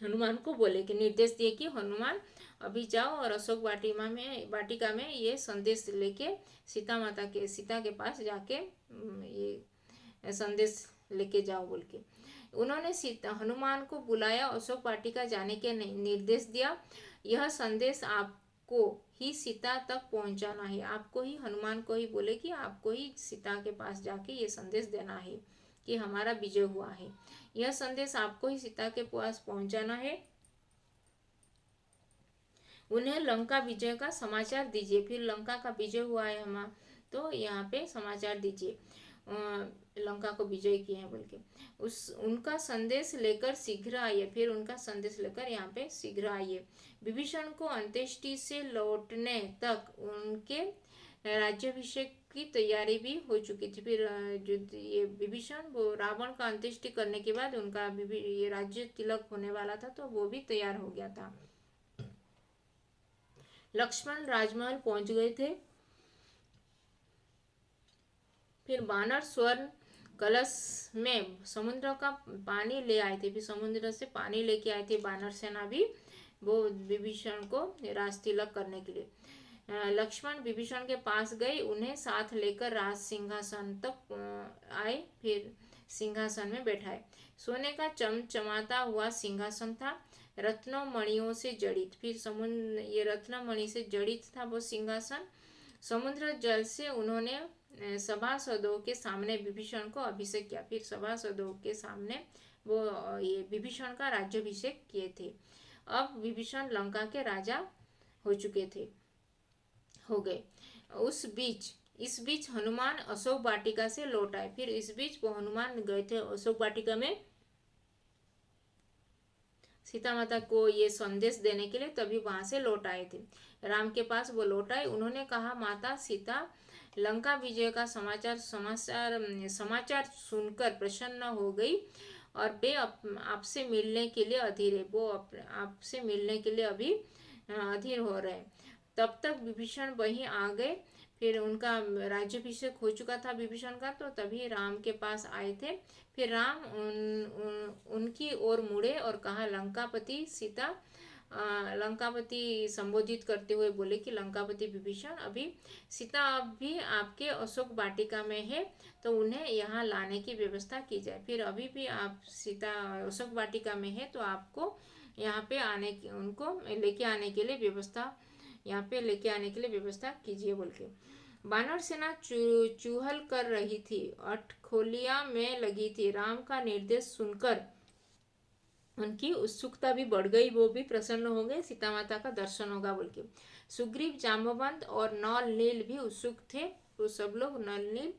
हनुमान को बोले कि निर्देश दिए कि हनुमान अभी जाओ और अशोक वाटिका में ये संदेश लेके सीता के पास जाके ये संदेश लेके जाओ बोल के। उन्होंने हनुमान को बुलाया, अशोक वाटिका जाने के निर्देश दिया। यह संदेश आपको ही सीता तक पहुंचाना है। आपको ही, हनुमान को ही बोले कि आपको ही सीता के पास जाके ये संदेश देना है कि हमारा विजय हुआ है। यह संदेश आपको ही सीता के पास पहुंचाना है। उन्हें लंका विजय का समाचार दीजिए। फिर लंका का विजय हुआ है हमारा, तो यहाँ पे समाचार दीजिए लंका को विजय किए हैं बोल के। उनका संदेश लेकर शीघ्र आइए। फिर उनका संदेश लेकर यहाँ पे शीघ्र आइए। विभीषण को अंत्येष्टि से लौटने तक उनके राज्याभिषेक की तैयारी भी हो चुकी थी। फिर जो ये विभीषण, वो रावण का अंत्येष्टि करने के बाद उनका ये राज्य तिलक होने वाला था, तो वो भी तैयार हो गया था। लक्ष्मण राजमहल पहुंच गए थे। फिर वानर स्वर्ण कलश में समुद्र का पानी ले आए थे। फिर समुद्र से पानी लेके आए थे वानर सेना भी, वो विभीषण को राज तिलक करने के लिए। लक्ष्मण विभीषण के पास गए, उन्हें साथ लेकर राज सिंहासन तक आए। फिर सिंहासन में बैठाए। सोने का चमचमाता हुआ सिंहासन था, रत्नों मणियों से जड़ित। फिर समुद्र ये रत्न मणि से जड़ित था वो सिंहासन। समुद्र जल से उन्होंने सभासदों के सामने विभीषण को अभिषेक किया। फिर सभासदों के सामने वो ये विभीषण का राज्याभिषेक किए थे। अब विभीषण लंका के राजा हो चुके थे, हो गए। इस बीच हनुमान अशोक वाटिका से लौट आए। फिर इस बीच वो हनुमान गए थे अशोक वाटिका में सीता माता को ये संदेश देने के लिए, तभी वहां से लौट आए थे। राम के पास वो लौट आए। उन्होंने कहा, माता सीता लंका विजय का समाचार सुनकर प्रसन्न हो गई और वे आपसे मिलने के लिए अधीर है। वो आपसे मिलने के लिए अभी अधीर हो रहे। तब तक विभीषण वहीं आ गए। फिर उनका राज्याभिषेक हो चुका था विभीषण का, तो तभी राम के पास आए थे। फिर राम उनकी ओर मुड़े और कहा, लंकापति सीता, लंकापति संबोधित करते हुए बोले कि लंकापति विभीषण, अभी सीता अभी आपके अशोक वाटिका में है, तो उन्हें यहाँ लाने की व्यवस्था की जाए। फिर अभी भी आप सीता अशोक वाटिका में है, तो आपको यहाँ पे आने की, उनको लेके आने के लिए व्यवस्था, यहाँ पे लेके आने के लिए व्यवस्था कीजिए बोल के। बानर सेना चूहल कर रही थी, अठखोलिया में लगी थी। राम का निर्देश सुनकर उनकी उत्सुकता भी बढ़ गई, वो भी प्रसन्न हो गए, सीता माता का दर्शन होगा बोल के। सुग्रीव, जाम्बवंत और नल नील भी उत्सुक थे। तो सब लोग, नल नील,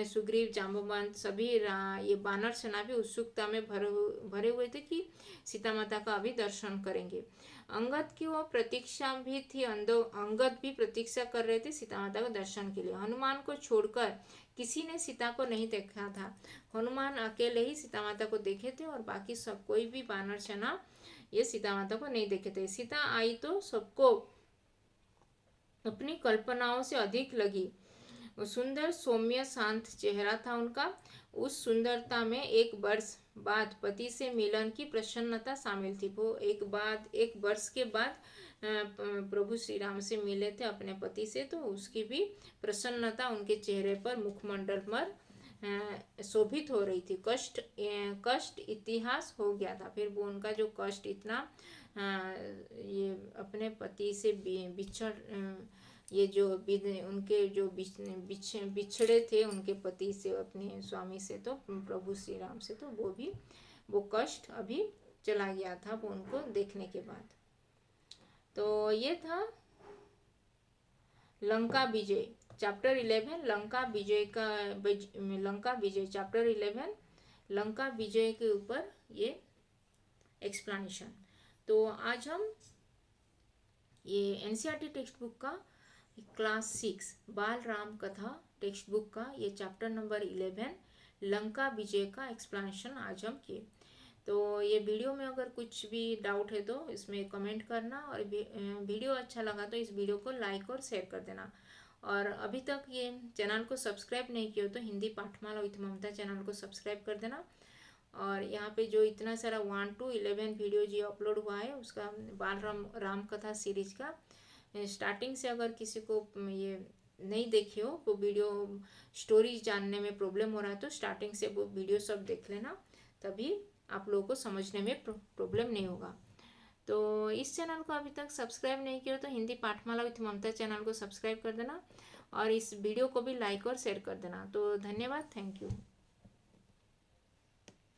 सुग्रीव, जाम्बवंत, सभी ये बानर सेना भी उत्सुकता में भरे हुए थे कि सीता माता का अभी दर्शन करेंगे। अंगद की वो प्रतीक्षा भी थी, अंगद भी प्रतीक्षा कर रहे थे सीता माता को दर्शन के लिए। हनुमान को छोड़कर किसी ने सीता को नहीं देखा था। हनुमान अकेले ही सीता माता को देखे थे और बाकी सब कोई भी वानर सेना ये सीता माता को नहीं देखे थे। सीता आई तो सबको अपनी कल्पनाओं से अधिक लगी। सुंदर सौम्य शांत चेहरा था उनका। उस सुंदरता में एक वर्ष बाद पति से मिलन की प्रसन्नता शामिल थी। वो एक वर्ष के बाद प्रभु श्री राम से मिले थे अपने पति से, तो उसकी भी प्रसन्नता उनके चेहरे पर, मुखमंडल पर शोभित हो रही थी। कष्ट इतिहास हो गया था। फिर वो उनका जो कष्ट इतना ये अपने पति से बिछड़ ये जो उनके जो बिछड़े थे उनके पति से, अपने स्वामी से, तो प्रभु श्री राम से, तो वो कष्ट अभी चला गया था वो उनको देखने के बाद। तो ये था लंका विजय चैप्टर 11, लंका विजय चैप्टर 11, लंका विजय के ऊपर ये एक्सप्लेनेशन। तो आज हम ये एनसीईआरटी टेक्स्ट बुक का क्लास 6 बाल राम कथा टेक्स्ट बुक का ये चैप्टर नंबर 11 लंका विजय का एक्सप्लेनेशन आज हम किए। तो ये वीडियो में अगर कुछ भी डाउट है तो इसमें कमेंट करना, और वीडियो अच्छा लगा तो इस वीडियो को लाइक और शेयर कर देना। और अभी तक ये चैनल को सब्सक्राइब नहीं किया तो हिंदी पाठमाला विथ ममता चैनल को सब्सक्राइब कर देना। और यहाँ पे जो इतना सारा 1 to 11 वीडियो जो अपलोड हुआ है उसका बाल राम कथा सीरीज का स्टार्टिंग से अगर किसी को ये नहीं देखी हो वो वीडियो स्टोरीज जानने में प्रॉब्लम हो रहा है तो स्टार्टिंग से वो वीडियो सब देख लेना, तभी आप लोगों को समझने में प्रॉब्लम नहीं होगा। तो इस चैनल को अभी तक सब्सक्राइब नहीं किया तो हिंदी पाठमाला विथ ममता चैनल को सब्सक्राइब कर देना और इस वीडियो को भी लाइक और शेयर कर देना। तो धन्यवाद, थैंक यू।